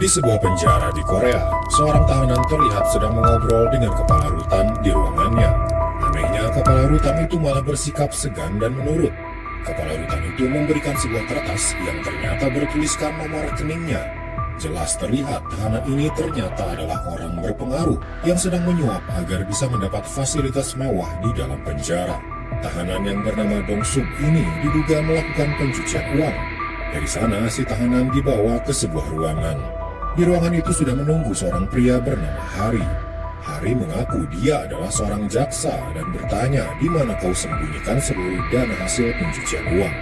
Di sebuah penjara di Korea, seorang tahanan terlihat sedang mengobrol dengan kepala rutan di ruangannya. Anehnya, kepala rutan itu malah bersikap segan dan menurut. Kepala rutan itu memberikan sebuah kertas yang ternyata bertuliskan nomor rekeningnya. Jelas terlihat tahanan ini ternyata adalah orang berpengaruh yang sedang menyuap agar bisa mendapat fasilitas mewah di dalam penjara. Tahanan yang bernama Dong Suk ini diduga melakukan pencucian uang. Dari sana, si tahanan dibawa ke sebuah ruangan. Di ruangan itu sudah menunggu seorang pria bernama Hari. Hari mengaku dia adalah seorang jaksa dan bertanya di mana kau sembunyikan seluruh dana hasil pencucian uang.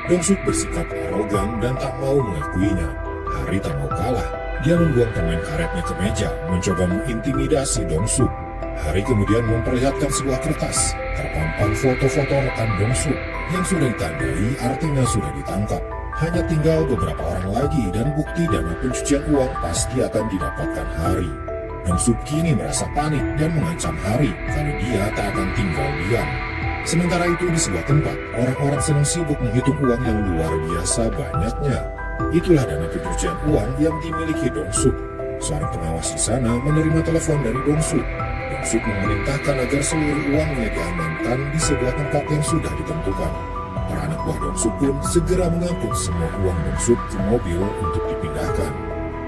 Dong Suk bersikap arogan dan tak mau mengakuinya. Hari tak mau kalah. Dia membuang permen karetnya ke meja, mencoba mengintimidasi Dong Suk. Hari kemudian memperlihatkan sebuah kertas, terpampang foto-foto rekan Dong Suk yang sudah ditandai artinya sudah ditangkap. Hanya tinggal beberapa orang lagi dan bukti dana pencucian uang pasti akan didapatkan Hari. Dong Suk kini merasa panik dan mengancam Hari kalau dia tak akan tinggal diam. Sementara itu di sebuah tempat, orang-orang sedang sibuk menghitung uang yang luar biasa banyaknya. Itulah dana pencucian uang yang dimiliki Dong Suk. Seorang pengawas di sana menerima telepon dari Dong Suk. Dong Suk memerintahkan agar seluruh uangnya diamankan di sebuah tempat yang sudah ditentukan. Para anak buah Dong Suk pun segera mengangkut semua uang Dong Suk ke mobil untuk dipindahkan.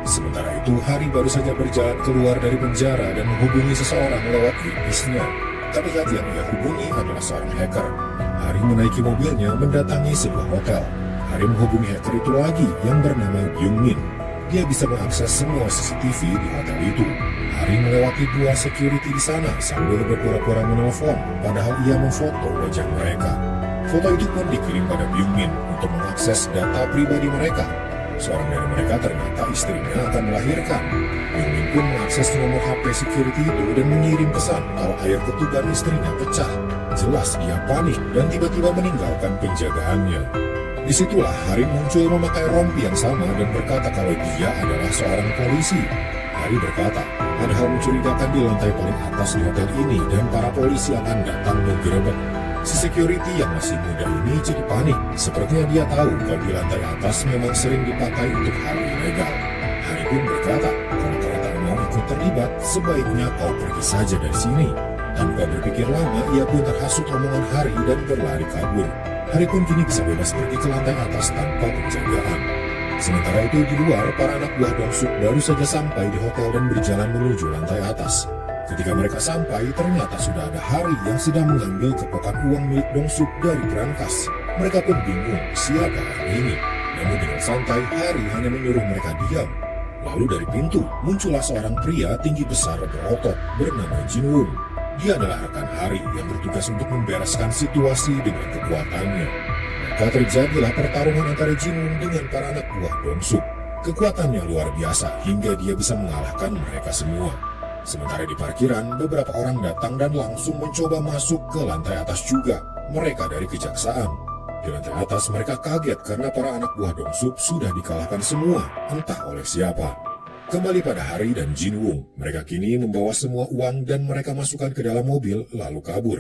Sementara itu, Hari baru saja berjalan keluar dari penjara dan menghubungi seseorang lewat earpiece-nya. Terlihat yang ia hubungi adalah seorang hacker. Hari menaiki mobilnya mendatangi sebuah hotel. Hari menghubungi hacker itu lagi yang bernama Byung Min. Dia bisa mengakses semua CCTV di hotel itu. Hari melewati dua security di sana sambil berpura-pura menelpon, padahal ia memfoto wajah mereka. Foto itu pun dikirim pada Byung Min untuk mengakses data pribadi mereka. Seorang dari mereka ternyata istrinya akan melahirkan. Byung Min pun mengakses nomor HP security itu dan mengirim pesan kalau air ketuban istrinya pecah. Jelas dia panik dan tiba-tiba meninggalkan penjagaannya. Disitulah Hari muncul memakai rompi yang sama dan berkata kalau dia adalah seorang polisi. Hari berkata, ada hal mencurigakan di lantai paling atas di hotel ini dan para polisi akan datang menggerebek. Si security yang masih muda ini jadi panik. Sepertinya dia tahu kalau di lantai atas memang sering dipakai untuk hal ilegal. Hari pun berkata, kalau kau tak mau ikut terlibat, sebaiknya kau pergi saja dari sini. Tanpa berpikir lama, ia pun terhasut omongan Hari dan berlari kabur. Hari pun kini bisa bebas pergi ke lantai atas tanpa penjagaan. Sementara itu di luar, para anak buah Dong Suk baru saja sampai di hotel dan berjalan menuju lantai atas. Ketika mereka sampai, ternyata sudah ada Hari yang sedang mengambil kepokan uang milik Dong Suk dari berangkas. Mereka pun bingung siapa orang ini. Namun dengan santai, Hari hanya menyuruh mereka diam. Lalu dari pintu, muncullah seorang pria tinggi besar berotot bernama Jin Woong. Dia adalah rekan Hari yang bertugas untuk membereskan situasi dengan kekuatannya. Maka terjadilah pertarungan antara Jin Woong dengan para anak buah Dong Suk. Kekuatannya luar biasa hingga dia bisa mengalahkan mereka semua. Sementara di parkiran, beberapa orang datang dan langsung mencoba masuk ke lantai atas juga. Mereka dari kejaksaan. Di lantai atas mereka kaget karena para anak buah Dong Suk sudah dikalahkan semua, entah oleh siapa. Kembali pada Hari dan Jin Woong, mereka kini membawa semua uang dan mereka masukkan ke dalam mobil lalu kabur.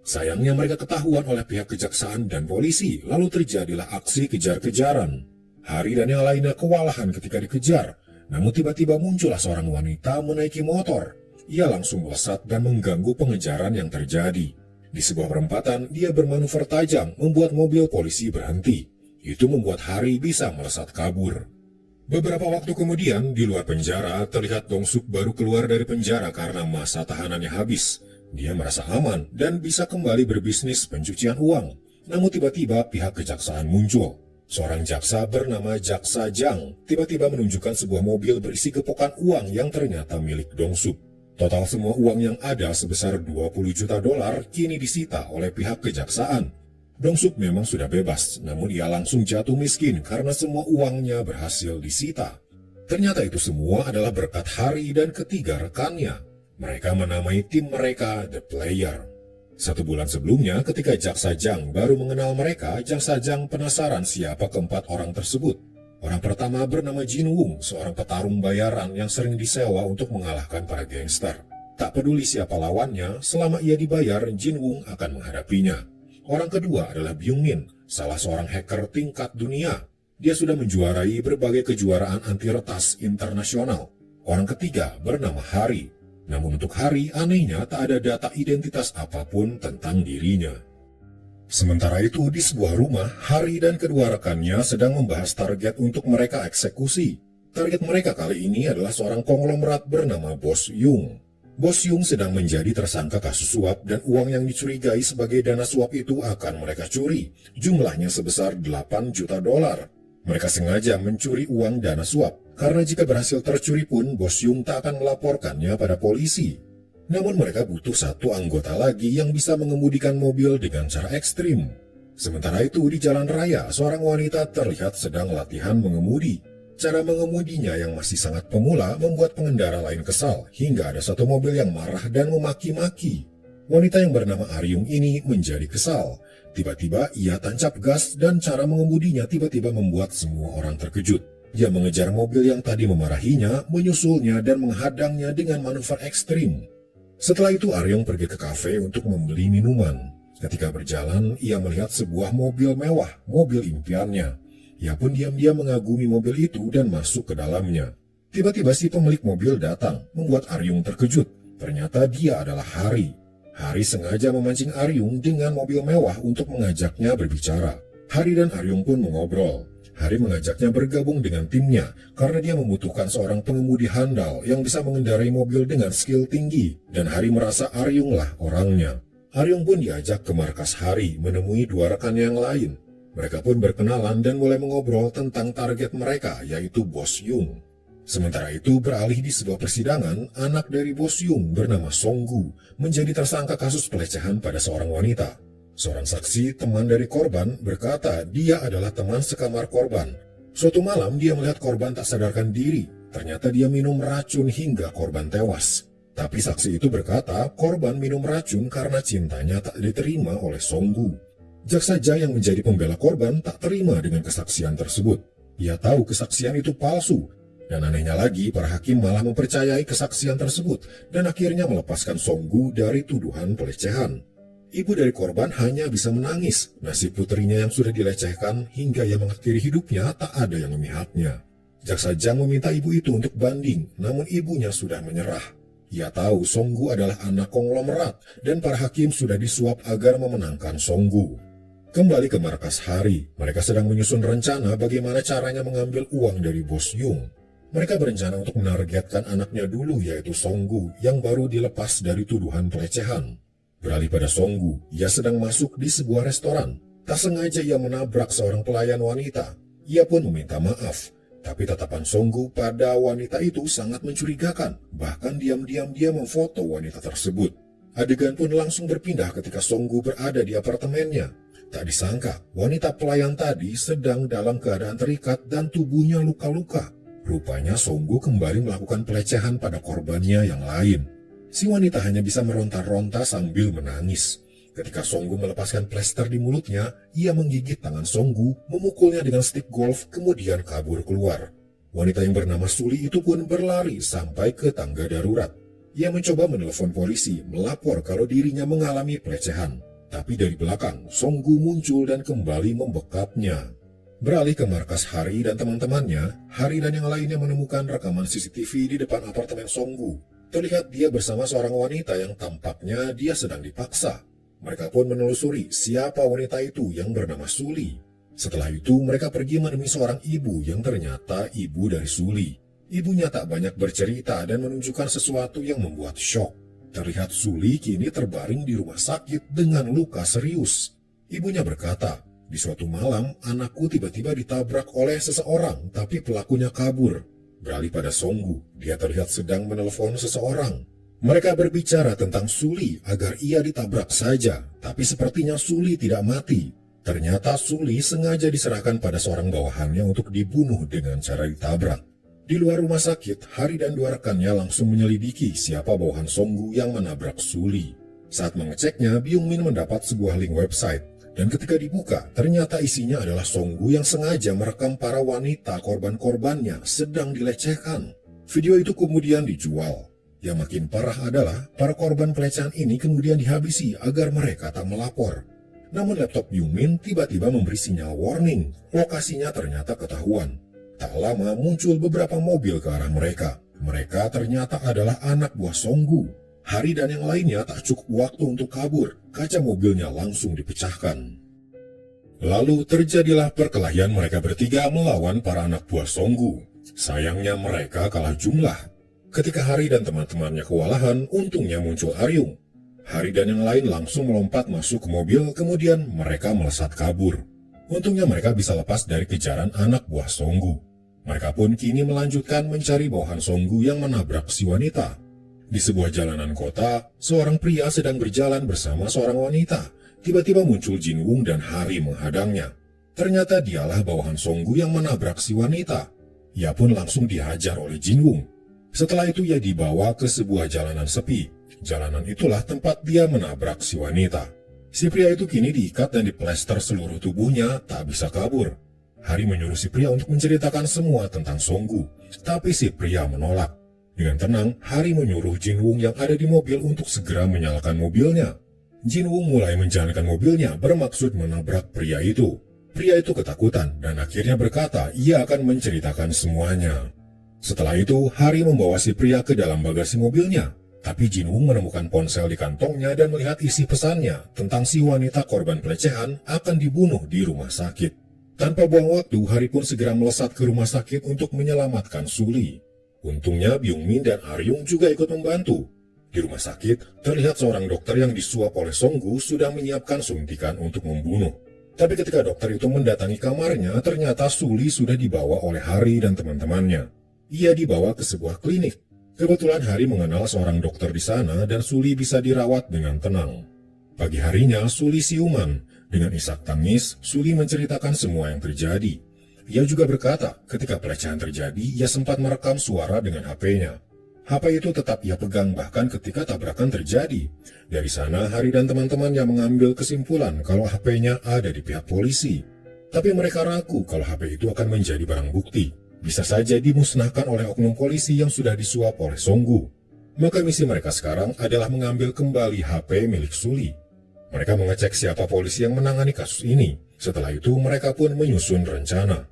Sayangnya mereka ketahuan oleh pihak kejaksaan dan polisi, lalu terjadilah aksi kejar-kejaran. Hari dan yang lainnya kewalahan ketika dikejar. Namun tiba-tiba muncullah seorang wanita menaiki motor. Ia langsung melesat dan mengganggu pengejaran yang terjadi. Di sebuah perempatan, dia bermanuver tajam membuat mobil polisi berhenti. Itu membuat Hari bisa melesat kabur. Beberapa waktu kemudian, di luar penjara, terlihat Dong Suk baru keluar dari penjara karena masa tahanannya habis. Dia merasa aman dan bisa kembali berbisnis pencucian uang. Namun tiba-tiba pihak kejaksaan muncul. Seorang jaksa bernama Jaksa Jang tiba-tiba menunjukkan sebuah mobil berisi kepokan uang yang ternyata milik Dong Suk. Total semua uang yang ada sebesar 20 juta dolar kini disita oleh pihak kejaksaan. Dong Suk memang sudah bebas, namun ia langsung jatuh miskin karena semua uangnya berhasil disita. Ternyata itu semua adalah berkat Hari dan ketiga rekannya. Mereka menamai tim mereka The Player. 1 bulan sebelumnya, ketika Jaksa Jang baru mengenal mereka, Jaksa Jang penasaran siapa keempat orang tersebut. Orang pertama bernama Jin Woong, seorang petarung bayaran yang sering disewa untuk mengalahkan para gangster. Tak peduli siapa lawannya, selama ia dibayar, Jin Woong akan menghadapinya. Orang kedua adalah Byung Min, salah seorang hacker tingkat dunia. Dia sudah menjuarai berbagai kejuaraan anti retas internasional. Orang ketiga bernama Hari. Namun untuk Hari, anehnya tak ada data identitas apapun tentang dirinya. Sementara itu, di sebuah rumah, Hari dan kedua rekannya sedang membahas target untuk mereka eksekusi. Target mereka kali ini adalah seorang konglomerat bernama Bos Yung. Bos Yung sedang menjadi tersangka kasus suap dan uang yang dicurigai sebagai dana suap itu akan mereka curi. Jumlahnya sebesar 8 juta dolar. Mereka sengaja mencuri uang dana suap, karena jika berhasil tercuri pun Bos Yung tak akan melaporkannya pada polisi. Namun mereka butuh satu anggota lagi yang bisa mengemudikan mobil dengan cara ekstrim. Sementara itu di jalan raya, seorang wanita terlihat sedang latihan mengemudi. Cara mengemudinya yang masih sangat pemula membuat pengendara lain kesal, hingga ada satu mobil yang marah dan memaki-maki. Wanita yang bernama Aryung ini menjadi kesal. Tiba-tiba ia tancap gas dan cara mengemudinya tiba-tiba membuat semua orang terkejut. Ia mengejar mobil yang tadi memarahinya, menyusulnya dan menghadangnya dengan manuver ekstrim. Setelah itu Aryung pergi ke kafe untuk membeli minuman. Ketika berjalan, ia melihat sebuah mobil mewah, mobil impiannya. Ia pun diam-diam mengagumi mobil itu dan masuk ke dalamnya. Tiba-tiba si pemilik mobil datang, membuat Aryung terkejut. Ternyata dia adalah Hari. Hari sengaja memancing Aryung dengan mobil mewah untuk mengajaknya berbicara. Hari dan Aryung pun mengobrol. Hari mengajaknya bergabung dengan timnya karena dia membutuhkan seorang pengemudi handal yang bisa mengendarai mobil dengan skill tinggi. Dan Hari merasa Aryung lah orangnya. Aryung pun diajak ke markas Hari menemui dua rekannya yang lain. Mereka pun berkenalan dan mulai mengobrol tentang target mereka, yaitu Bos Yung. Sementara itu, beralih di sebuah persidangan, anak dari Bos Yung bernama Songgu menjadi tersangka kasus pelecehan pada seorang wanita. Seorang saksi, teman dari korban, berkata dia adalah teman sekamar korban. Suatu malam, dia melihat korban tak sadarkan diri. Ternyata dia minum racun hingga korban tewas. Tapi saksi itu berkata korban minum racun karena cintanya tak diterima oleh Songgu. Jaksa yang menjadi pembela korban tak terima dengan kesaksian tersebut. Ia tahu kesaksian itu palsu, dan anehnya lagi para hakim malah mempercayai kesaksian tersebut dan akhirnya melepaskan Songgu dari tuduhan pelecehan. Ibu dari korban hanya bisa menangis. Nasib putrinya yang sudah dilecehkan hingga ia mengakhiri hidupnya tak ada yang memihaknya. Jaksa meminta ibu itu untuk banding, namun ibunya sudah menyerah. Ia tahu Songgu adalah anak konglomerat dan para hakim sudah disuap agar memenangkan Songgu. Kembali ke markas Hari, mereka sedang menyusun rencana bagaimana caranya mengambil uang dari Bos Yung. Mereka berencana untuk menargetkan anaknya dulu, yaitu Songgu yang baru dilepas dari tuduhan pelecehan. Beralih pada Songgu, ia sedang masuk di sebuah restoran. Tak sengaja ia menabrak seorang pelayan wanita. Ia pun meminta maaf, tapi tatapan Songgu pada wanita itu sangat mencurigakan. Bahkan diam-diam dia memfoto wanita tersebut. Adegan pun langsung berpindah ketika Songgu berada di apartemennya. Tak disangka, wanita pelayan tadi sedang dalam keadaan terikat dan tubuhnya luka-luka. Rupanya Songgu kembali melakukan pelecehan pada korbannya yang lain. Si wanita hanya bisa meronta-ronta sambil menangis. Ketika Songgu melepaskan plester di mulutnya, ia menggigit tangan Songgu, memukulnya dengan stik golf, kemudian kabur keluar. Wanita yang bernama Suli itu pun berlari sampai ke tangga darurat. Ia mencoba menelepon polisi, melapor kalau dirinya mengalami pelecehan. Tapi dari belakang, Songgu muncul dan kembali membekapnya. Beralih ke markas Hari dan teman-temannya, Hari dan yang lainnya menemukan rekaman CCTV di depan apartemen Songgu. Terlihat dia bersama seorang wanita yang tampaknya dia sedang dipaksa. Mereka pun menelusuri siapa wanita itu yang bernama Suli. Setelah itu, mereka pergi menemui seorang ibu yang ternyata ibu dari Suli. Ibunya tak banyak bercerita dan menunjukkan sesuatu yang membuat syok. Terlihat Suli kini terbaring di rumah sakit dengan luka serius. Ibunya berkata, di suatu malam anakku tiba-tiba ditabrak oleh seseorang tapi pelakunya kabur. Beralih pada Songgu, dia terlihat sedang menelepon seseorang. Mereka berbicara tentang Suli agar ia ditabrak saja, tapi sepertinya Suli tidak mati. Ternyata Suli sengaja diserahkan pada seorang bawahannya untuk dibunuh dengan cara ditabrak. Di luar rumah sakit, Hari dan dua rekannya langsung menyelidiki siapa bawahan Songgu yang menabrak Suli. Saat mengeceknya, Byung Min mendapat sebuah link website. Dan ketika dibuka, ternyata isinya adalah Songgu yang sengaja merekam para wanita korban-korbannya sedang dilecehkan. Video itu kemudian dijual. Yang makin parah adalah, para korban pelecehan ini kemudian dihabisi agar mereka tak melapor. Namun laptop Byung Min tiba-tiba memberi sinyal warning. Lokasinya ternyata ketahuan. Tak lama muncul beberapa mobil ke arah mereka. Mereka ternyata adalah anak buah Songgu. Hari dan yang lainnya tak cukup waktu untuk kabur. Kaca mobilnya langsung dipecahkan. Lalu terjadilah perkelahian mereka bertiga melawan para anak buah Songgu. Sayangnya mereka kalah jumlah. Ketika Hari dan teman-temannya kewalahan, untungnya muncul Aryung. Hari dan yang lain langsung melompat masuk ke mobil, kemudian mereka melesat kabur. Untungnya mereka bisa lepas dari kejaran anak buah Songgu. Mereka pun kini melanjutkan mencari bawahan Songgu yang menabrak si wanita. Di sebuah jalanan kota, seorang pria sedang berjalan bersama seorang wanita. Tiba-tiba muncul Jin Wung dan Hari menghadangnya. Ternyata dialah bawahan Songgu yang menabrak si wanita. Ia pun langsung dihajar oleh Jin Wung. Setelah itu ia dibawa ke sebuah jalanan sepi. Jalanan itulah tempat dia menabrak si wanita. Si pria itu kini diikat dan diplester seluruh tubuhnya, tak bisa kabur. Hari menyuruh si pria untuk menceritakan semua tentang Songgu, tapi si pria menolak. Dengan tenang, Hari menyuruh Jin Wung yang ada di mobil untuk segera menyalakan mobilnya. Jin Wung mulai menjalankan mobilnya bermaksud menabrak pria itu. Pria itu ketakutan dan akhirnya berkata ia akan menceritakan semuanya. Setelah itu, Hari membawa si pria ke dalam bagasi mobilnya. Tapi Jin Wung menemukan ponsel di kantongnya dan melihat isi pesannya tentang si wanita korban pelecehan akan dibunuh di rumah sakit. Tanpa buang waktu, Hari pun segera melesat ke rumah sakit untuk menyelamatkan Suli. Untungnya Byung Min dan Aryung juga ikut membantu. Di rumah sakit, terlihat seorang dokter yang disuap oleh Songgu sudah menyiapkan suntikan untuk membunuh. Tapi ketika dokter itu mendatangi kamarnya, ternyata Suli sudah dibawa oleh Hari dan teman-temannya. Ia dibawa ke sebuah klinik. Kebetulan Hari mengenal seorang dokter di sana dan Suli bisa dirawat dengan tenang. Pagi harinya, Suli siuman. Dengan isak tangis, Suli menceritakan semua yang terjadi. Ia juga berkata, ketika pelecehan terjadi, ia sempat merekam suara dengan HP-nya. HP itu tetap ia pegang bahkan ketika tabrakan terjadi. Dari sana, Hari dan teman-temannya mengambil kesimpulan kalau HP-nya ada di pihak polisi. Tapi mereka ragu kalau HP itu akan menjadi barang bukti. Bisa saja dimusnahkan oleh oknum polisi yang sudah disuap oleh Songgu. Maka misi mereka sekarang adalah mengambil kembali HP milik Suli. Mereka mengecek siapa polisi yang menangani kasus ini. Setelah itu mereka pun menyusun rencana.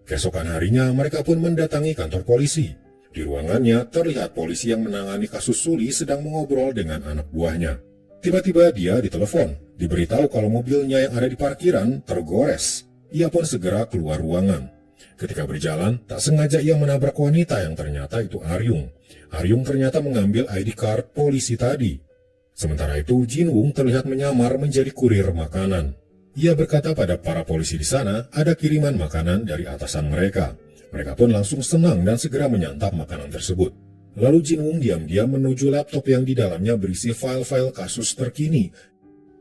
Keesokan harinya mereka pun mendatangi kantor polisi. Di ruangannya terlihat polisi yang menangani kasus Suli sedang mengobrol dengan anak buahnya. Tiba-tiba dia ditelepon, diberitahu kalau mobilnya yang ada di parkiran tergores. Ia pun segera keluar ruangan. Ketika berjalan, tak sengaja ia menabrak wanita yang ternyata itu Aryung. Aryung ternyata mengambil ID card polisi tadi. Sementara itu, Jin Wung terlihat menyamar menjadi kurir makanan. Ia berkata pada para polisi di sana ada kiriman makanan dari atasan mereka. Mereka pun langsung senang dan segera menyantap makanan tersebut. Lalu Jin Wung diam-diam menuju laptop yang di dalamnya berisi file-file kasus terkini.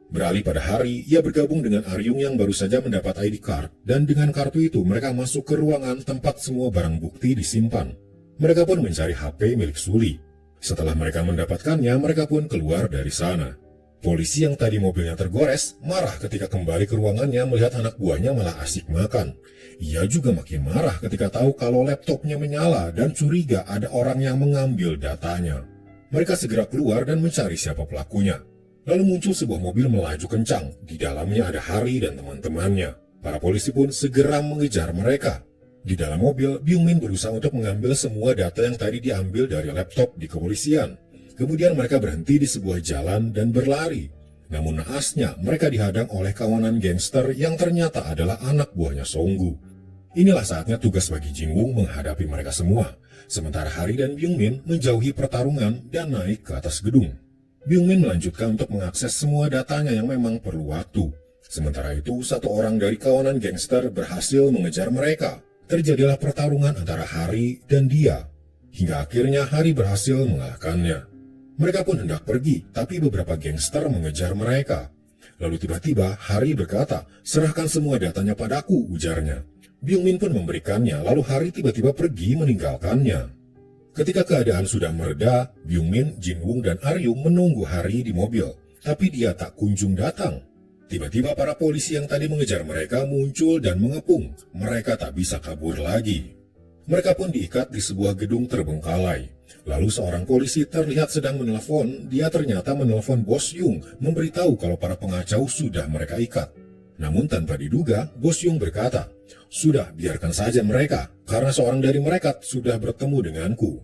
Beralih pada Hari, ia bergabung dengan Aryung yang baru saja mendapat ID card, dan dengan kartu itu mereka masuk ke ruangan tempat semua barang bukti disimpan. Mereka pun mencari HP milik Suli. Setelah mereka mendapatkannya, mereka pun keluar dari sana. Polisi yang tadi mobilnya tergores marah ketika kembali ke ruangannya melihat anak buahnya malah asik makan. Ia juga makin marah ketika tahu kalau laptopnya menyala dan curiga ada orang yang mengambil datanya. Mereka segera keluar dan mencari siapa pelakunya. Lalu muncul sebuah mobil melaju kencang. Di dalamnya ada Hari dan teman-temannya. Para polisi pun segera mengejar mereka. Di dalam mobil, Byung Min berusaha untuk mengambil semua data yang tadi diambil dari laptop di kepolisian. Kemudian mereka berhenti di sebuah jalan dan berlari. Namun naasnya, mereka dihadang oleh kawanan gangster yang ternyata adalah anak buahnya Songgu. Inilah saatnya tugas bagi Jin Wung menghadapi mereka semua. Sementara Hari dan Byung Min menjauhi pertarungan dan naik ke atas gedung. Byung Min melanjutkan untuk mengakses semua datanya yang memang perlu waktu. Sementara itu, satu orang dari kawanan gangster berhasil mengejar mereka. Terjadilah pertarungan antara Hari dan dia. Hingga akhirnya Hari berhasil mengalahkannya. Mereka pun hendak pergi, tapi beberapa gangster mengejar mereka. Lalu tiba-tiba Hari berkata, "Serahkan semua datanya padaku," ujarnya. Byung Min pun memberikannya, lalu Hari tiba-tiba pergi meninggalkannya. Ketika keadaan sudah mereda, Byung Min, Jin Wung, dan Aryung menunggu Hari di mobil, tapi dia tak kunjung datang. Tiba-tiba para polisi yang tadi mengejar mereka muncul dan mengepung. Mereka tak bisa kabur lagi. Mereka pun diikat di sebuah gedung terbengkalai. Lalu seorang polisi terlihat sedang menelpon. Dia ternyata menelpon Bos Yung, memberitahu kalau para pengacau sudah mereka ikat. Namun tanpa diduga, Bos Yung berkata, "Sudah, biarkan saja mereka, karena seorang dari mereka sudah bertemu denganku."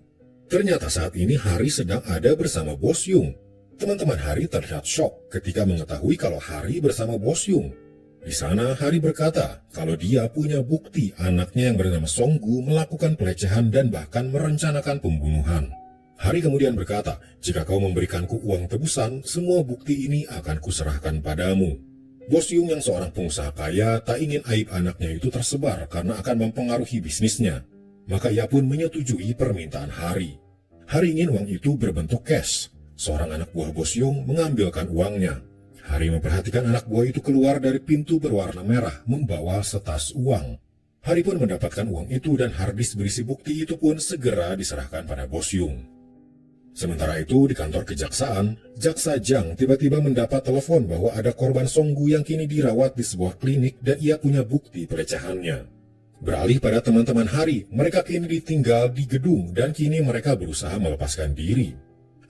Ternyata saat ini Hari sedang ada bersama Bos Yung. Teman-teman Hari terlihat syok ketika mengetahui kalau Hari bersama Bos Yung. Di sana Hari berkata kalau dia punya bukti anaknya yang bernama Songgu melakukan pelecehan dan bahkan merencanakan pembunuhan. Hari kemudian berkata, "Jika kau memberikanku uang tebusan, semua bukti ini akan kuserahkan padamu." Bos Yung yang seorang pengusaha kaya tak ingin aib anaknya itu tersebar karena akan mempengaruhi bisnisnya. Maka ia pun menyetujui permintaan Hari. Hari ingin uang itu berbentuk cash. Seorang anak buah Bos Yung mengambilkan uangnya. Hari memperhatikan anak buah itu keluar dari pintu berwarna merah membawa setas uang. Hari pun mendapatkan uang itu dan harddisk berisi bukti itu pun segera diserahkan pada Bos Yung. Sementara itu di kantor kejaksaan, Jaksa Jang tiba-tiba mendapat telepon bahwa ada korban Songgu yang kini dirawat di sebuah klinik dan ia punya bukti pelecehannya. Beralih pada teman-teman Hari, mereka kini ditinggal di gedung dan kini mereka berusaha melepaskan diri.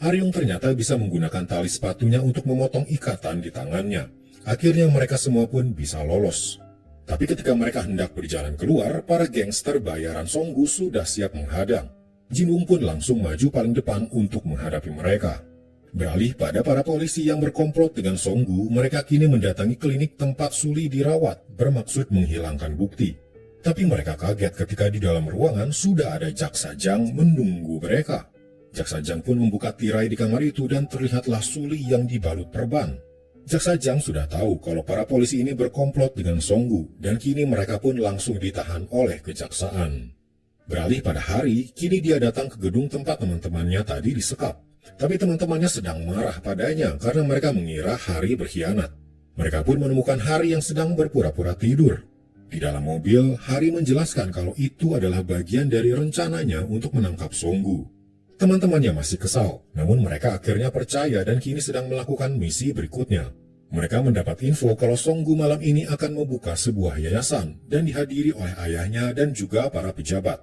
Aryung ternyata bisa menggunakan tali sepatunya untuk memotong ikatan di tangannya. Akhirnya mereka semua pun bisa lolos. Tapi ketika mereka hendak berjalan keluar, para gangster bayaran Songgu sudah siap menghadang. Jinwoo pun langsung maju paling depan untuk menghadapi mereka. Beralih pada para polisi yang berkomplot dengan Songgu, mereka kini mendatangi klinik tempat Suli dirawat, bermaksud menghilangkan bukti. Tapi mereka kaget ketika di dalam ruangan sudah ada Jaksa Jang menunggu mereka. Jaksa Jang pun membuka tirai di kamar itu dan terlihatlah Suli yang dibalut perban. Jaksa Jang sudah tahu kalau para polisi ini berkomplot dengan Songgu dan kini mereka pun langsung ditahan oleh kejaksaan. Beralih pada Hari, kini dia datang ke gedung tempat teman-temannya tadi disekap. Tapi teman-temannya sedang marah padanya karena mereka mengira Hari berkhianat. Mereka pun menemukan Hari yang sedang berpura-pura tidur. Di dalam mobil, Hari menjelaskan kalau itu adalah bagian dari rencananya untuk menangkap Songgu. Teman-temannya masih kesal, namun mereka akhirnya percaya dan kini sedang melakukan misi berikutnya. Mereka mendapat info kalau Songgu malam ini akan membuka sebuah yayasan dan dihadiri oleh ayahnya dan juga para pejabat.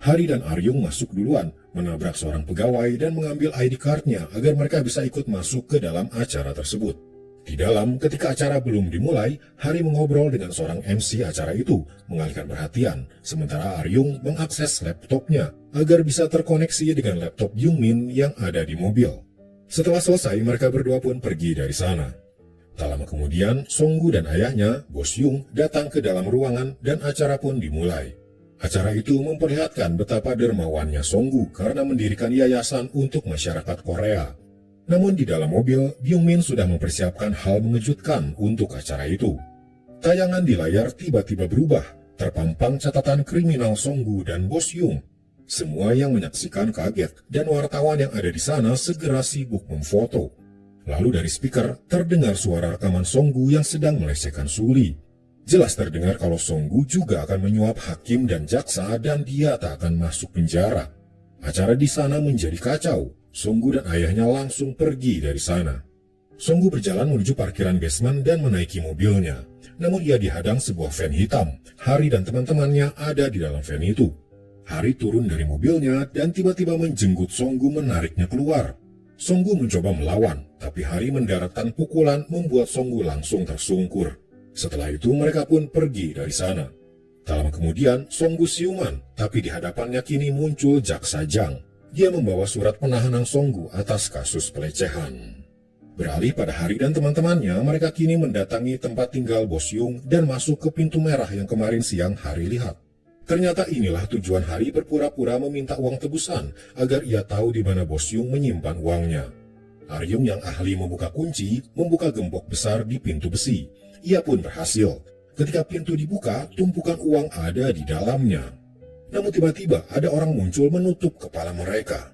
Hari dan Aryung masuk duluan, menabrak seorang pegawai dan mengambil ID card-nya agar mereka bisa ikut masuk ke dalam acara tersebut. Di dalam, ketika acara belum dimulai, Hari mengobrol dengan seorang MC acara itu, mengalihkan perhatian, sementara Aryung mengakses laptopnya agar bisa terkoneksi dengan laptop Jungmin yang ada di mobil. Setelah selesai, mereka berdua pun pergi dari sana. Tak lama kemudian, Songgu dan ayahnya, Bos Yung, datang ke dalam ruangan dan acara pun dimulai. Acara itu memperlihatkan betapa dermawannya Songgu karena mendirikan yayasan untuk masyarakat Korea. Namun di dalam mobil, Byung-min sudah mempersiapkan hal mengejutkan untuk acara itu. Tayangan di layar tiba-tiba berubah, terpampang catatan kriminal Songgu dan Bos Yung. Semua yang menyaksikan kaget, dan wartawan yang ada di sana segera sibuk memfoto. Lalu dari speaker, terdengar suara rekaman Songgu yang sedang melecehkan Suli. Jelas terdengar kalau Songgu juga akan menyuap hakim dan jaksa dan dia tak akan masuk penjara. Acara di sana menjadi kacau. Songgu dan ayahnya langsung pergi dari sana. Songgu berjalan menuju parkiran basement dan menaiki mobilnya. Namun ia dihadang sebuah van hitam. Hari dan teman-temannya ada di dalam van itu. Hari turun dari mobilnya dan tiba-tiba menjenggut Songgu menariknya keluar. Songgu mencoba melawan, tapi Hari mendaratkan pukulan membuat Songgu langsung tersungkur. Setelah itu mereka pun pergi dari sana. Tak lama kemudian Songgu siuman, tapi di hadapannya kini muncul Jaksa Jang. Dia membawa surat penahanan Songgu atas kasus pelecehan. Beralih pada Hari dan teman-temannya, mereka kini mendatangi tempat tinggal Bos Yung dan masuk ke pintu merah yang kemarin siang Hari lihat. Ternyata inilah tujuan Hari berpura-pura meminta uang tebusan agar ia tahu di mana Bos Yung menyimpan uangnya. Aryung yang ahli membuka kunci, membuka gembok besar di pintu besi. Ia pun berhasil. Ketika pintu dibuka, tumpukan uang ada di dalamnya. Namun tiba-tiba ada orang muncul menutup kepala mereka.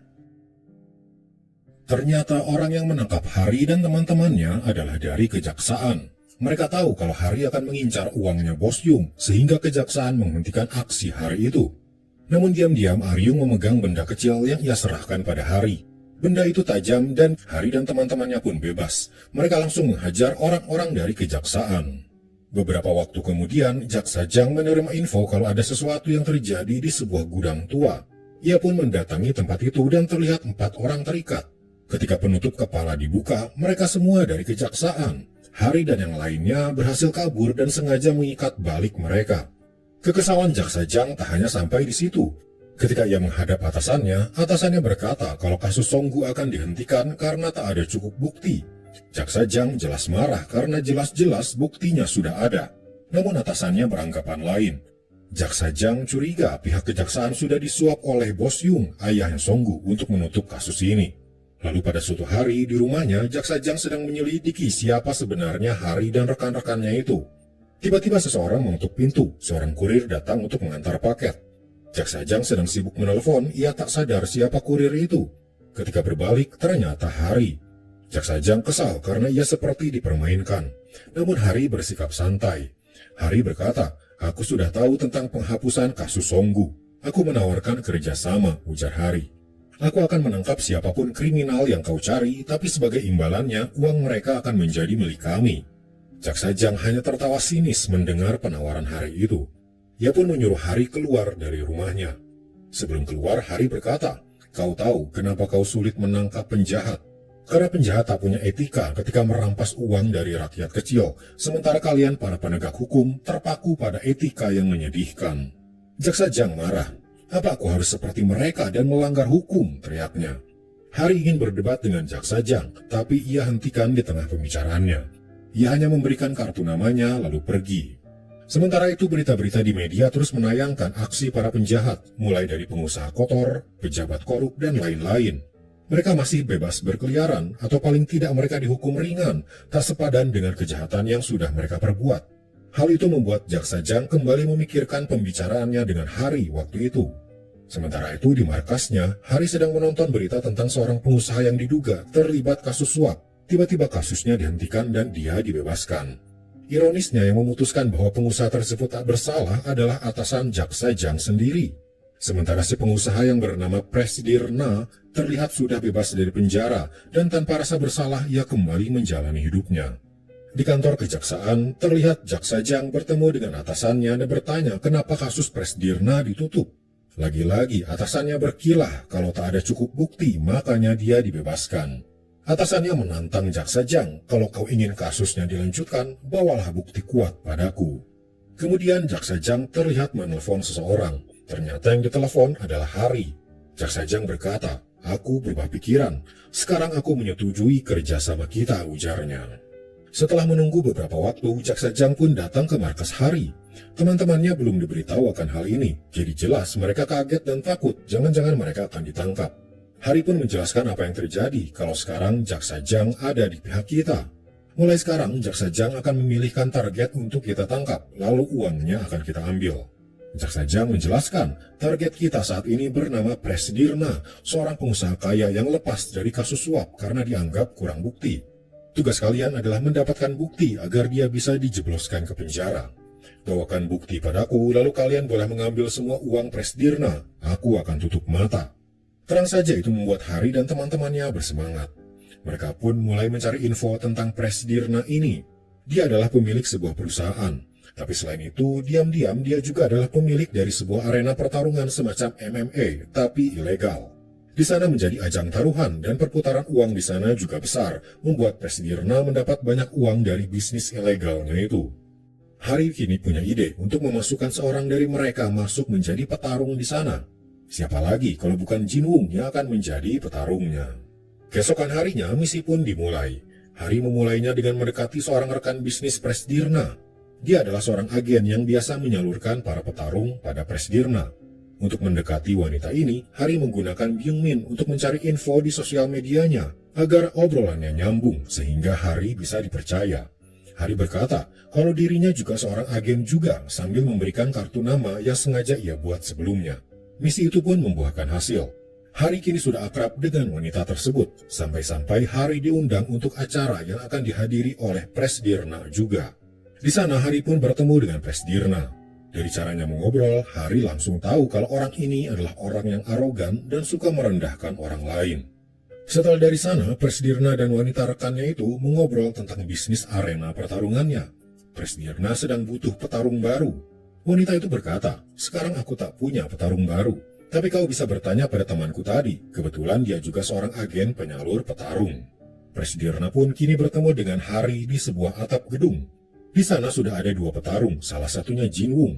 Ternyata orang yang menangkap Hari dan teman-temannya adalah dari kejaksaan. Mereka tahu kalau Hari akan mengincar uangnya Bos Yung, sehingga kejaksaan menghentikan aksi Hari itu. Namun diam-diam Aryung memegang benda kecil yang ia serahkan pada Hari. Benda itu tajam dan Hari dan teman-temannya pun bebas. Mereka langsung menghajar orang-orang dari kejaksaan. Beberapa waktu kemudian, Jaksa Jang menerima info kalau ada sesuatu yang terjadi di sebuah gudang tua. Ia pun mendatangi tempat itu dan terlihat 4 orang terikat. Ketika penutup kepala dibuka, mereka semua dari kejaksaan. Hari dan yang lainnya berhasil kabur dan sengaja mengikat balik mereka. Kekesalan Jaksa Jang tak hanya sampai di situ. Ketika ia menghadap atasannya berkata kalau kasus Songgu akan dihentikan karena tak ada cukup bukti. Jaksa Jang jelas marah karena jelas-jelas buktinya sudah ada. Namun atasannya beranggapan lain. Jaksa Jang curiga pihak kejaksaan sudah disuap oleh Bos Yung, ayahnya Songgu, untuk menutup kasus ini. Lalu pada suatu hari di rumahnya, Jaksa Jang sedang menyelidiki siapa sebenarnya Hari dan rekan-rekannya itu. Tiba-tiba seseorang mengetuk pintu, seorang kurir datang untuk mengantar paket. Jaksa Jang sedang sibuk menelpon, ia tak sadar siapa kurir itu. Ketika berbalik, ternyata Hari. Jaksa Jang kesal karena ia seperti dipermainkan. Namun Hari bersikap santai. Hari berkata, "Aku sudah tahu tentang penghapusan kasus Songgu. Aku menawarkan kerjasama," ujar Hari. "Aku akan menangkap siapapun kriminal yang kau cari, tapi sebagai imbalannya, uang mereka akan menjadi milik kami." Jaksa Jang hanya tertawa sinis mendengar penawaran Hari itu. Ia pun menyuruh Hari keluar dari rumahnya. Sebelum keluar, Hari berkata, "Kau tahu kenapa kau sulit menangkap penjahat? Karena penjahat tak punya etika ketika merampas uang dari rakyat kecil, sementara kalian para penegak hukum terpaku pada etika yang menyedihkan." Jaksa Jang marah. "Apa aku harus seperti mereka dan melanggar hukum?" teriaknya. Hari ingin berdebat dengan Jaksa Jang, tapi ia hentikan di tengah pembicaraannya. Ia hanya memberikan kartu namanya lalu pergi. Sementara itu berita-berita di media terus menayangkan aksi para penjahat, mulai dari pengusaha kotor, pejabat korup, dan lain-lain. Mereka masih bebas berkeliaran, atau paling tidak mereka dihukum ringan, tak sepadan dengan kejahatan yang sudah mereka perbuat. Hal itu membuat Jaksa Jang kembali memikirkan pembicaraannya dengan Hari waktu itu. Sementara itu di markasnya, Hari sedang menonton berita tentang seorang pengusaha yang diduga terlibat kasus suap. Tiba-tiba kasusnya dihentikan dan dia dibebaskan. Ironisnya yang memutuskan bahwa pengusaha tersebut tak bersalah adalah atasan Jaksa Jang sendiri. Sementara si pengusaha yang bernama Presdirna terlihat sudah bebas dari penjara dan tanpa rasa bersalah ia kembali menjalani hidupnya. Di kantor kejaksaan, terlihat Jaksa Jang bertemu dengan atasannya dan bertanya kenapa kasus Presdirna ditutup. Lagi-lagi atasannya berkilah kalau tak ada cukup bukti, makanya dia dibebaskan. Atasannya menantang Jaksa Jang, "Kalau kau ingin kasusnya dilanjutkan, bawalah bukti kuat padaku." Kemudian Jaksa Jang terlihat menelpon seseorang. Ternyata yang ditelepon adalah Hari. Jaksa Jang berkata, "Aku berubah pikiran. Sekarang aku menyetujui kerjasama kita," ujarnya. Setelah menunggu beberapa waktu, Jaksa Jang pun datang ke markas Hari. Teman-temannya belum diberitahu akan hal ini, jadi jelas mereka kaget dan takut jangan-jangan mereka akan ditangkap. Hari pun menjelaskan apa yang terjadi kalau sekarang Jaksa Jang ada di pihak kita. Mulai sekarang Jaksa Jang akan memilihkan target untuk kita tangkap, lalu uangnya akan kita ambil. Jaksa Jang menjelaskan, target kita saat ini bernama Presdirna, seorang pengusaha kaya yang lepas dari kasus suap karena dianggap kurang bukti. Tugas kalian adalah mendapatkan bukti agar dia bisa dijebloskan ke penjara. Bawakan bukti padaku, lalu kalian boleh mengambil semua uang Presdirna. Aku akan tutup mata. Terang saja itu membuat Hari dan teman-temannya bersemangat. Mereka pun mulai mencari info tentang Presdirna ini. Dia adalah pemilik sebuah perusahaan. Tapi selain itu, diam-diam dia juga adalah pemilik dari sebuah arena pertarungan semacam MMA, tapi ilegal. Di sana menjadi ajang taruhan dan perputaran uang di sana juga besar, membuat Presdirna mendapat banyak uang dari bisnis ilegalnya itu. Hari kini punya ide untuk memasukkan seorang dari mereka masuk menjadi petarung di sana. Siapa lagi kalau bukan Jin Wung yang akan menjadi petarungnya. Keesokan harinya misi pun dimulai. Hari memulainya dengan mendekati seorang rekan bisnis Presdirna. Dia adalah seorang agen yang biasa menyalurkan para petarung pada Presdirna. Untuk mendekati wanita ini, Hari menggunakan Byung Min untuk mencari info di sosial medianya agar obrolannya nyambung sehingga Hari bisa dipercaya. Hari berkata kalau dirinya juga seorang agen juga sambil memberikan kartu nama yang sengaja ia buat sebelumnya. Misi itu pun membuahkan hasil. Hari kini sudah akrab dengan wanita tersebut, sampai-sampai Hari diundang untuk acara yang akan dihadiri oleh Presdirna juga. Di sana Hari pun bertemu dengan Presdirna. Dari caranya mengobrol, Hari langsung tahu kalau orang ini adalah orang yang arogan dan suka merendahkan orang lain. Setelah dari sana, Presdirna dan wanita rekannya itu mengobrol tentang bisnis arena pertarungannya. Presdirna sedang butuh petarung baru. Wanita itu berkata, "Sekarang aku tak punya petarung baru. Tapi kau bisa bertanya pada temanku tadi. Kebetulan dia juga seorang agen penyalur petarung." Presdirna pun kini bertemu dengan Hari di sebuah atap gedung. Di sana sudah ada dua petarung, salah satunya Jinwoo.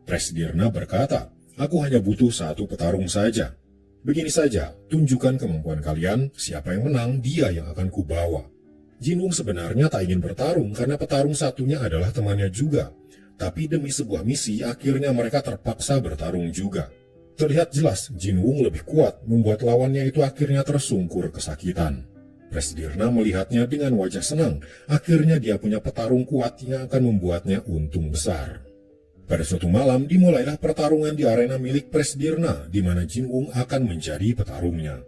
Presdirna berkata, "Aku hanya butuh satu petarung saja. Begini saja, tunjukkan kemampuan kalian, siapa yang menang, dia yang akan kubawa." Jinwoo sebenarnya tak ingin bertarung karena petarung satunya adalah temannya juga. Tapi demi sebuah misi, akhirnya mereka terpaksa bertarung juga. Terlihat jelas Jinwoo lebih kuat, membuat lawannya itu akhirnya tersungkur kesakitan. Presdirna melihatnya dengan wajah senang, akhirnya dia punya petarung kuat yang akan membuatnya untung besar. Pada suatu malam dimulailah pertarungan di arena milik Presdirna, di mana Jinwoo akan menjadi petarungnya.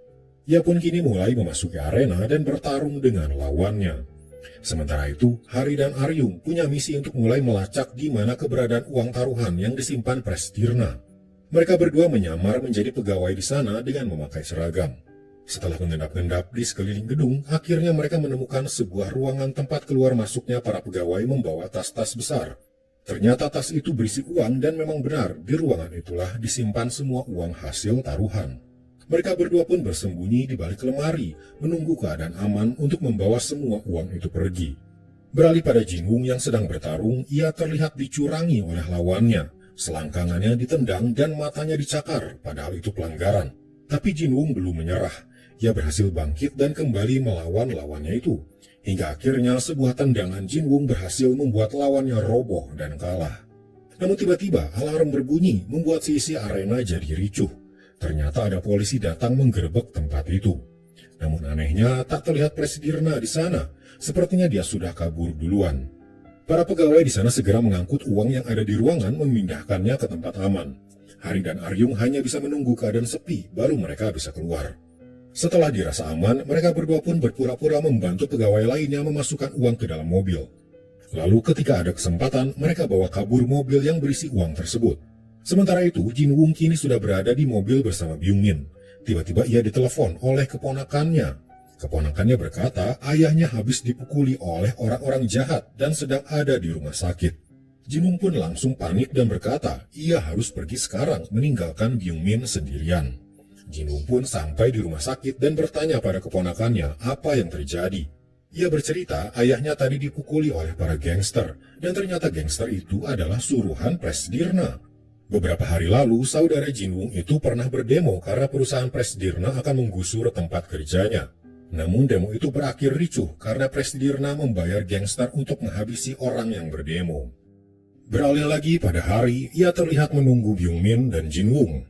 Ia pun kini mulai memasuki arena dan bertarung dengan lawannya. Sementara itu, Hari dan Aryung punya misi untuk mulai melacak di mana keberadaan uang taruhan yang disimpan Presdirna. Mereka berdua menyamar menjadi pegawai di sana dengan memakai seragam. Setelah mengendap-endap di sekeliling gedung, akhirnya mereka menemukan sebuah ruangan tempat keluar masuknya para pegawai membawa tas-tas besar. Ternyata tas itu berisi uang dan memang benar, di ruangan itulah disimpan semua uang hasil taruhan. Mereka berdua pun bersembunyi di balik lemari, menunggu keadaan aman untuk membawa semua uang itu pergi. Beralih pada Jinwoo yang sedang bertarung, ia terlihat dicurangi oleh lawannya. Selangkangannya ditendang dan matanya dicakar, padahal itu pelanggaran. Tapi Jinwoo belum menyerah. Ia berhasil bangkit dan kembali melawan lawannya itu. Hingga akhirnya sebuah tendangan Jinwoo berhasil membuat lawannya roboh dan kalah. Namun tiba-tiba alarm berbunyi membuat seisi arena jadi ricuh. Ternyata ada polisi datang menggerebek tempat itu. Namun anehnya tak terlihat Presdirna di sana. Sepertinya dia sudah kabur duluan. Para pegawai di sana segera mengangkut uang yang ada di ruangan memindahkannya ke tempat aman. Hari dan Aryung hanya bisa menunggu keadaan sepi, baru mereka bisa keluar. Setelah dirasa aman, mereka berdua pun berpura-pura membantu pegawai lainnya memasukkan uang ke dalam mobil. Lalu ketika ada kesempatan, mereka bawa kabur mobil yang berisi uang tersebut. Sementara itu, Jinwoo kini sudah berada di mobil bersama Byung-min. Tiba-tiba ia ditelepon oleh keponakannya. Keponakannya berkata ayahnya habis dipukuli oleh orang-orang jahat dan sedang ada di rumah sakit. Jinwoo pun langsung panik dan berkata ia harus pergi sekarang meninggalkan Byung-min sendirian. Jinwoo pun sampai di rumah sakit dan bertanya pada keponakannya apa yang terjadi. Ia bercerita ayahnya tadi dipukuli oleh para gangster dan ternyata gangster itu adalah suruhan Presdirna. Beberapa hari lalu, saudara Jinwoo itu pernah berdemo karena perusahaan Presdirna akan menggusur tempat kerjanya. Namun demo itu berakhir ricuh karena Presdirna membayar gangster untuk menghabisi orang yang berdemo. Beralih lagi pada Hari, ia terlihat menunggu Byung-min dan Jinwoo.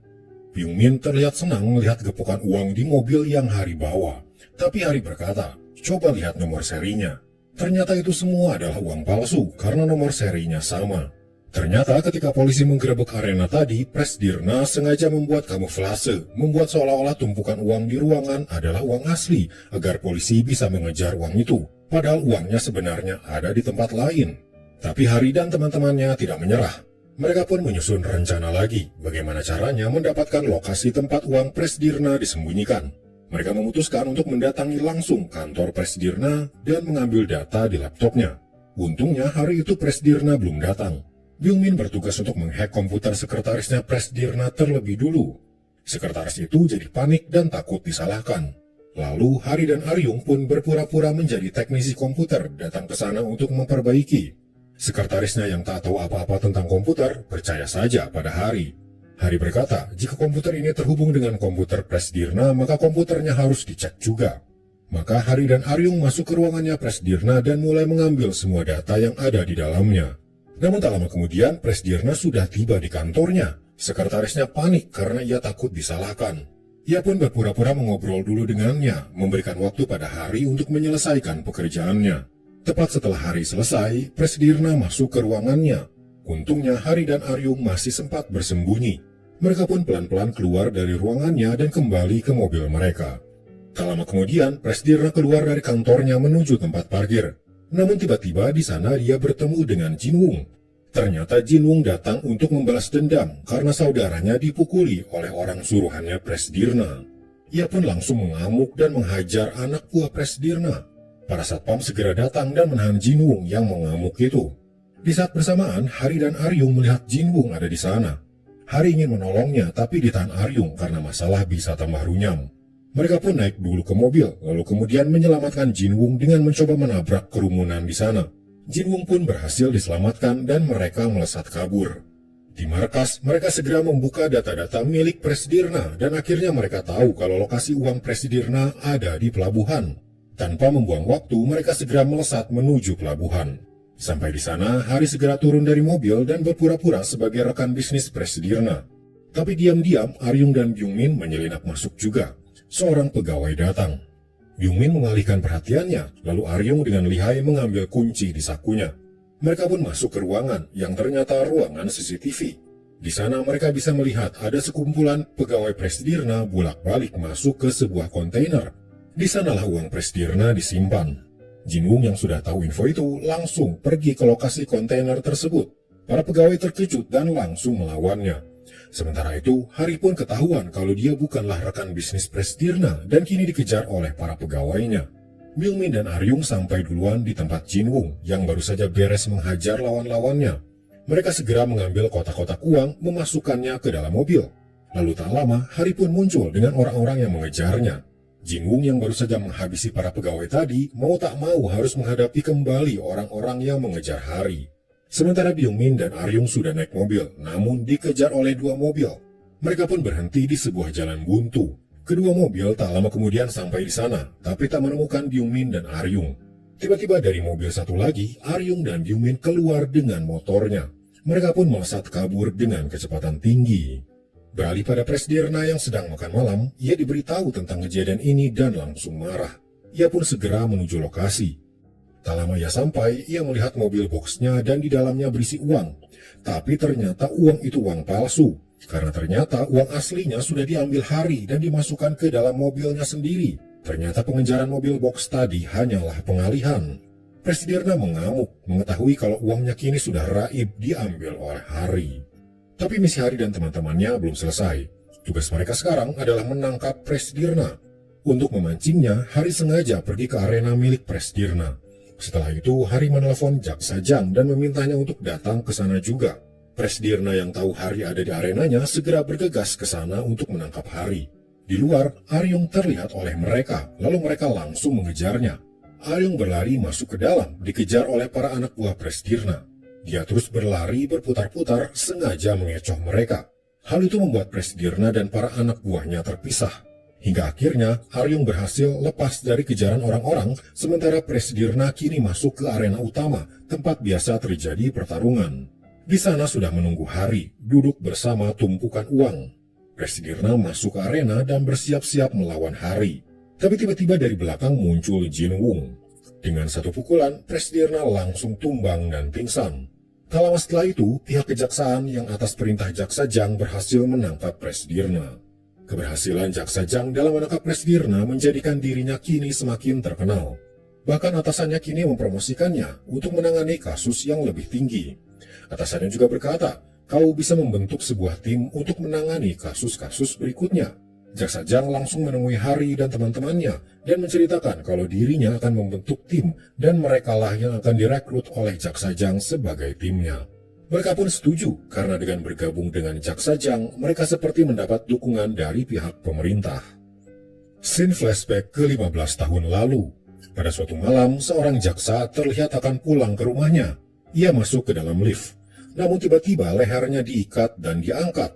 Byung-min terlihat senang melihat gepukan uang di mobil yang Hari bawa. Tapi Hari berkata, "Coba lihat nomor serinya." Ternyata itu semua adalah uang palsu karena nomor serinya sama. Ternyata ketika polisi menggerebek arena tadi, Presdirna sengaja membuat kamuflase, membuat seolah-olah tumpukan uang di ruangan adalah uang asli, agar polisi bisa mengejar uang itu. Padahal uangnya sebenarnya ada di tempat lain. Tapi Hari dan teman-temannya tidak menyerah. Mereka pun menyusun rencana lagi, bagaimana caranya mendapatkan lokasi tempat uang Presdirna disembunyikan. Mereka memutuskan untuk mendatangi langsung kantor Presdirna dan mengambil data di laptopnya. Untungnya hari itu Presdirna belum datang. Byung-min bertugas untuk menghack komputer sekretarisnya Presdirna terlebih dulu. Sekretaris itu jadi panik dan takut disalahkan. Lalu Hari dan Aryung pun berpura-pura menjadi teknisi komputer datang ke sana untuk memperbaiki. Sekretarisnya yang tak tahu apa-apa tentang komputer percaya saja pada Hari. Hari berkata, jika komputer ini terhubung dengan komputer Presdirna, maka komputernya harus dicek juga. Maka Hari dan Aryung masuk ke ruangannya Presdirna dan mulai mengambil semua data yang ada di dalamnya. Namun tak lama kemudian, Presdirna sudah tiba di kantornya. Sekretarisnya panik karena ia takut disalahkan. Ia pun berpura-pura mengobrol dulu dengannya, memberikan waktu pada Hari untuk menyelesaikan pekerjaannya. Tepat setelah Hari selesai, Presdirna masuk ke ruangannya. Untungnya Hari dan Aryung masih sempat bersembunyi. Mereka pun pelan-pelan keluar dari ruangannya dan kembali ke mobil mereka. Tak lama kemudian, Presdirna keluar dari kantornya menuju tempat parkir. Namun tiba-tiba di sana dia bertemu dengan Jinwoo. Ternyata Jinwoo datang untuk membalas dendam karena saudaranya dipukuli oleh orang suruhannya Presdirna. Ia pun langsung mengamuk dan menghajar anak buah Presdirna. Para satpam segera datang dan menahan Jinwoo yang mengamuk itu. Di saat bersamaan, Hari dan Aryung melihat Jinwoo ada di sana. Hari ingin menolongnya, tapi ditahan Aryung karena masalah bisa tambah runyam. Mereka pun naik dulu ke mobil, lalu kemudian menyelamatkan Jinwoo dengan mencoba menabrak kerumunan di sana. Jinwoo pun berhasil diselamatkan dan mereka melesat kabur. Di markas, mereka segera membuka data-data milik Presdirna dan akhirnya mereka tahu kalau lokasi uang Presdirna ada di pelabuhan. Tanpa membuang waktu, mereka segera melesat menuju pelabuhan. Sampai di sana, Hari segera turun dari mobil dan berpura-pura sebagai rekan bisnis Presdirna. Tapi diam-diam, Aryung dan Byungmin menyelinap masuk juga. Seorang pegawai datang. Byungmin mengalihkan perhatiannya, lalu Aryung dengan lihai mengambil kunci di sakunya. Mereka pun masuk ke ruangan yang ternyata ruangan CCTV. Di sana mereka bisa melihat ada sekumpulan pegawai Presdirna bolak-balik masuk ke sebuah kontainer. Di sanalah uang Presdirna disimpan. Jinwoo yang sudah tahu info itu langsung pergi ke lokasi kontainer tersebut. Para pegawai terkejut dan langsung melawannya. Sementara itu, Hari pun ketahuan kalau dia bukanlah rekan bisnis Presdirna dan kini dikejar oleh para pegawainya. Byungmin dan Aryung sampai duluan di tempat Jinwoo yang baru saja beres menghajar lawan-lawannya. Mereka segera mengambil kotak-kotak uang, memasukkannya ke dalam mobil. Lalu tak lama, Hari pun muncul dengan orang-orang yang mengejarnya. Jinwoo yang baru saja menghabisi para pegawai tadi, mau tak mau harus menghadapi kembali orang-orang yang mengejar Hari. Sementara Byungmin dan Aryung sudah naik mobil, namun dikejar oleh dua mobil. Mereka pun berhenti di sebuah jalan buntu. Kedua mobil tak lama kemudian sampai di sana, tapi tak menemukan Byungmin dan Aryung. Tiba-tiba dari mobil satu lagi, Aryung dan Byungmin keluar dengan motornya. Mereka pun melesat kabur dengan kecepatan tinggi. Beralih pada Presdirna yang sedang makan malam, ia diberitahu tentang kejadian ini dan langsung marah. Ia pun segera menuju lokasi. Tak lama ia sampai, ia melihat mobil boxnya dan di dalamnya berisi uang. Tapi ternyata uang itu uang palsu. Karena ternyata uang aslinya sudah diambil Hari dan dimasukkan ke dalam mobilnya sendiri. Ternyata pengejaran mobil box tadi hanyalah pengalihan. Presdirna mengamuk mengetahui kalau uangnya kini sudah raib diambil oleh Hari. Tapi misi Hari dan teman-temannya belum selesai. Tugas mereka sekarang adalah menangkap Presdirna. Untuk memancingnya, Hari sengaja pergi ke arena milik Presdirna. Setelah itu, Hari menelpon Jaksa Jang dan memintanya untuk datang ke sana juga. Presdirna yang tahu Hari ada di arenanya segera bergegas ke sana untuk menangkap Hari. Di luar, Aryung terlihat oleh mereka, lalu mereka langsung mengejarnya. Aryung berlari masuk ke dalam, dikejar oleh para anak buah Presdirna. Dia terus berlari berputar-putar, sengaja mengecoh mereka. Hal itu membuat Presdirna dan para anak buahnya terpisah. Hingga akhirnya, Aryung berhasil lepas dari kejaran orang-orang, sementara Presdirna kini masuk ke arena utama, tempat biasa terjadi pertarungan. Di sana sudah menunggu Hari, duduk bersama tumpukan uang. Presdirna masuk ke arena dan bersiap-siap melawan Hari. Tapi tiba-tiba dari belakang muncul Jinwoo. Dengan satu pukulan, Presdirna langsung tumbang dan pingsan. Tak lama setelah itu, pihak kejaksaan yang atas perintah Jaksa Jang berhasil menangkap Presdirna. Keberhasilan Jaksa Jang dalam menangkap Presdirna menjadikan dirinya kini semakin terkenal. Bahkan atasannya kini mempromosikannya untuk menangani kasus yang lebih tinggi. Atasannya juga berkata, kau bisa membentuk sebuah tim untuk menangani kasus-kasus berikutnya. Jaksa Jang langsung menemui Hari dan teman-temannya dan menceritakan kalau dirinya akan membentuk tim dan merekalah yang akan direkrut oleh Jaksa Jang sebagai timnya. Mereka pun setuju karena dengan bergabung dengan Jaksa Jang, mereka seperti mendapat dukungan dari pihak pemerintah. Scene flashback ke 15 tahun lalu. Pada suatu malam, seorang jaksa terlihat akan pulang ke rumahnya. Ia masuk ke dalam lift. Namun tiba-tiba lehernya diikat dan diangkat.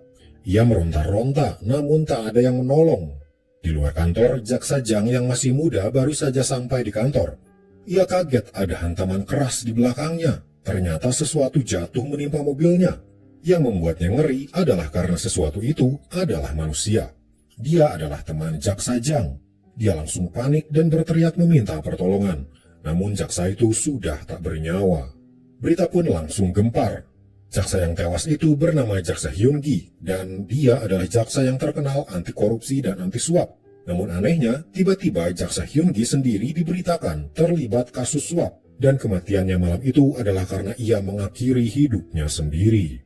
Ia meronta-ronta, namun tak ada yang menolong. Di luar kantor, Jaksa Jang yang masih muda baru saja sampai di kantor. Ia kaget ada hantaman keras di belakangnya. Ternyata sesuatu jatuh menimpa mobilnya. Yang membuatnya ngeri adalah karena sesuatu itu adalah manusia. Dia adalah teman Jaksa Jang. Dia langsung panik dan berteriak meminta pertolongan. Namun jaksa itu sudah tak bernyawa. Berita pun langsung gempar. Jaksa yang tewas itu bernama Jaksa Hyun-gi, dan dia adalah jaksa yang terkenal anti korupsi dan anti suap. Namun anehnya, tiba-tiba Jaksa Hyun-gi sendiri diberitakan terlibat kasus suap, dan kematiannya malam itu adalah karena ia mengakhiri hidupnya sendiri.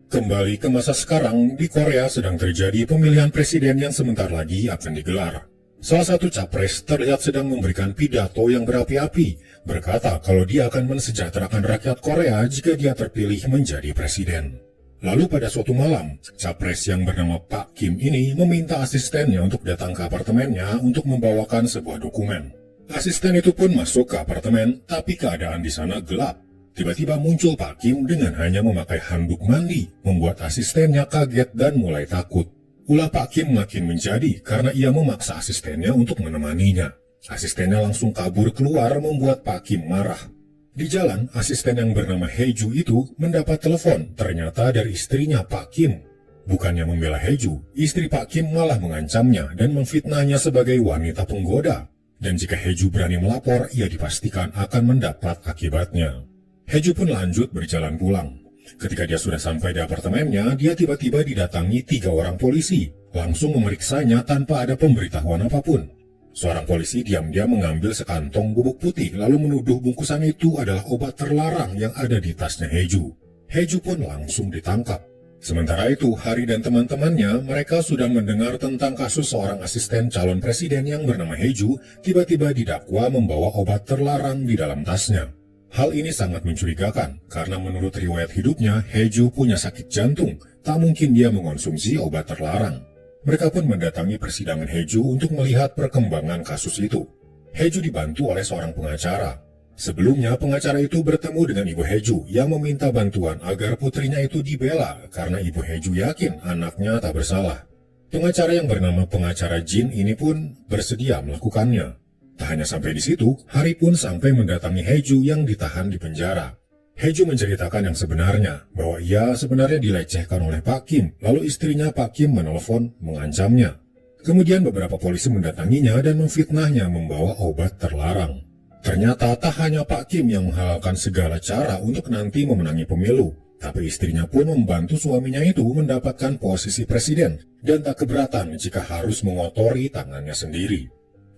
Kembali ke masa sekarang, di Korea sedang terjadi pemilihan presiden yang sebentar lagi akan digelar. Salah satu capres terlihat sedang memberikan pidato yang berapi-api, berkata kalau dia akan mensejahterakan rakyat Korea jika dia terpilih menjadi presiden. Lalu pada suatu malam, capres yang bernama Pak Kim ini meminta asistennya untuk datang ke apartemennya untuk membawakan sebuah dokumen. Asisten itu pun masuk ke apartemen, tapi keadaan di sana gelap. Tiba-tiba muncul Pak Kim dengan hanya memakai handuk mandi, membuat asistennya kaget dan mulai takut. Ulah Pak Kim makin menjadi karena ia memaksa asistennya untuk menemaninya. Asistennya langsung kabur keluar membuat Pak Kim marah. Di jalan, asisten yang bernama Haeju itu mendapat telepon ternyata dari istrinya Pak Kim. Bukannya membela Haeju, istri Pak Kim malah mengancamnya dan memfitnahnya sebagai wanita penggoda. Dan jika Haeju berani melapor, ia dipastikan akan mendapat akibatnya. Haeju pun lanjut berjalan pulang. Ketika dia sudah sampai di apartemennya, dia tiba-tiba didatangi 3 orang polisi, langsung memeriksanya tanpa ada pemberitahuan apapun. Seorang polisi diam-diam mengambil sekantong bubuk putih, lalu menuduh bungkusan itu adalah obat terlarang yang ada di tasnya Haeju. Haeju pun langsung ditangkap. Sementara itu, Hari dan teman-temannya, mereka sudah mendengar tentang kasus seorang asisten calon presiden yang bernama Haeju, tiba-tiba didakwa membawa obat terlarang di dalam tasnya. Hal ini sangat mencurigakan, karena menurut riwayat hidupnya, Haeju punya sakit jantung, tak mungkin dia mengonsumsi obat terlarang. Mereka pun mendatangi persidangan Haeju untuk melihat perkembangan kasus itu. Haeju dibantu oleh seorang pengacara. Sebelumnya, pengacara itu bertemu dengan Ibu Haeju yang meminta bantuan agar putrinya itu dibela, karena Ibu Haeju yakin anaknya tak bersalah. Pengacara yang bernama pengacara Jin ini pun bersedia melakukannya. Tak hanya sampai di situ, Hari pun sampai mendatangi Haeju yang ditahan di penjara. Haeju menceritakan yang sebenarnya, bahwa ia sebenarnya dilecehkan oleh Pak Kim, lalu istrinya Pak Kim menelpon mengancamnya. Kemudian beberapa polisi mendatanginya dan memfitnahnya membawa obat terlarang. Ternyata tak hanya Pak Kim yang menghalalkan segala cara untuk nanti memenangi pemilu, tapi istrinya pun membantu suaminya itu mendapatkan posisi presiden dan tak keberatan jika harus mengotori tangannya sendiri.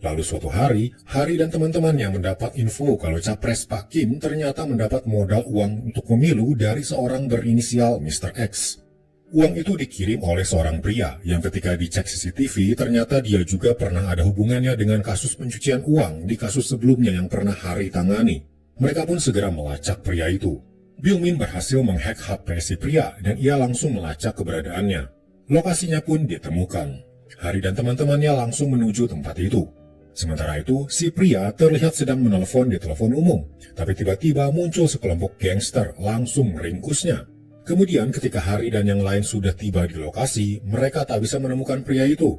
Lalu suatu hari, Hari dan teman-temannya mendapat info kalau capres Pak Kim ternyata mendapat modal uang untuk pemilu dari seorang berinisial Mr. X. Uang itu dikirim oleh seorang pria yang ketika dicek CCTV ternyata dia juga pernah ada hubungannya dengan kasus pencucian uang di kasus sebelumnya yang pernah Hari tangani. Mereka pun segera melacak pria itu. Byung-min berhasil menghack HP si pria dan ia langsung melacak keberadaannya. Lokasinya pun ditemukan. Hari dan teman-temannya langsung menuju tempat itu. Sementara itu, si pria terlihat sedang menelpon di telepon umum, tapi tiba-tiba muncul sekelompok gangster langsung meringkusnya. Kemudian ketika Hari dan yang lain sudah tiba di lokasi, mereka tak bisa menemukan pria itu.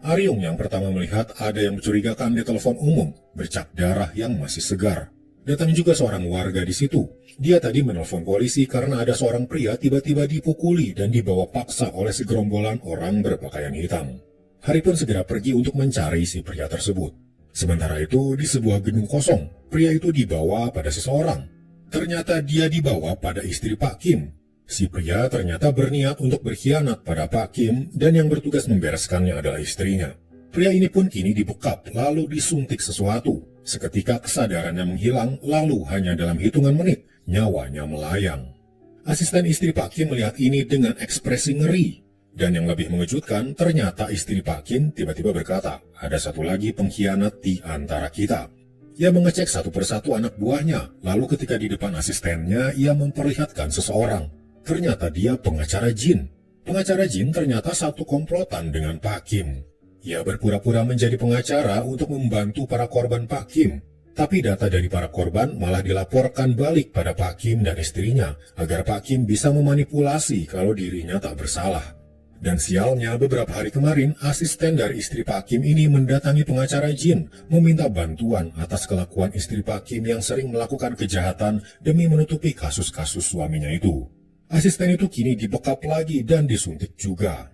Aryung yang pertama melihat ada yang mencurigakan di telepon umum, bercak darah yang masih segar. Datang juga seorang warga di situ. Dia tadi menelpon polisi karena ada seorang pria tiba-tiba dipukuli dan dibawa paksa oleh segerombolan orang berpakaian hitam. Hari pun segera pergi untuk mencari si pria tersebut. Sementara itu, di sebuah gedung kosong, pria itu dibawa pada seseorang. Ternyata dia dibawa pada istri Pak Kim. Si pria ternyata berniat untuk berkhianat pada Pak Kim dan yang bertugas membereskannya adalah istrinya. Pria ini pun kini dibekap lalu disuntik sesuatu. Seketika kesadarannya menghilang lalu hanya dalam hitungan menit nyawanya melayang. Asisten istri Pak Kim melihat ini dengan ekspresi ngeri. Dan yang lebih mengejutkan, ternyata istri Pak Kim tiba-tiba berkata, ada satu lagi pengkhianat di antara kita. Ia mengecek satu persatu anak buahnya, lalu ketika di depan asistennya, ia memperlihatkan seseorang. Ternyata dia pengacara Jin. Pengacara Jin ternyata satu komplotan dengan Pak Kim. Ia berpura-pura menjadi pengacara untuk membantu para korban Pak Kim. Tapi data dari para korban malah dilaporkan balik pada Pak Kim dan istrinya, agar Pak Kim bisa memanipulasi kalau dirinya tak bersalah. Dan sialnya beberapa hari kemarin, asisten dari istri Pak Kim ini mendatangi pengacara Jin, meminta bantuan atas kelakuan istri Pak Kim yang sering melakukan kejahatan demi menutupi kasus-kasus suaminya itu. Asisten itu kini dibekap lagi dan disuntik juga.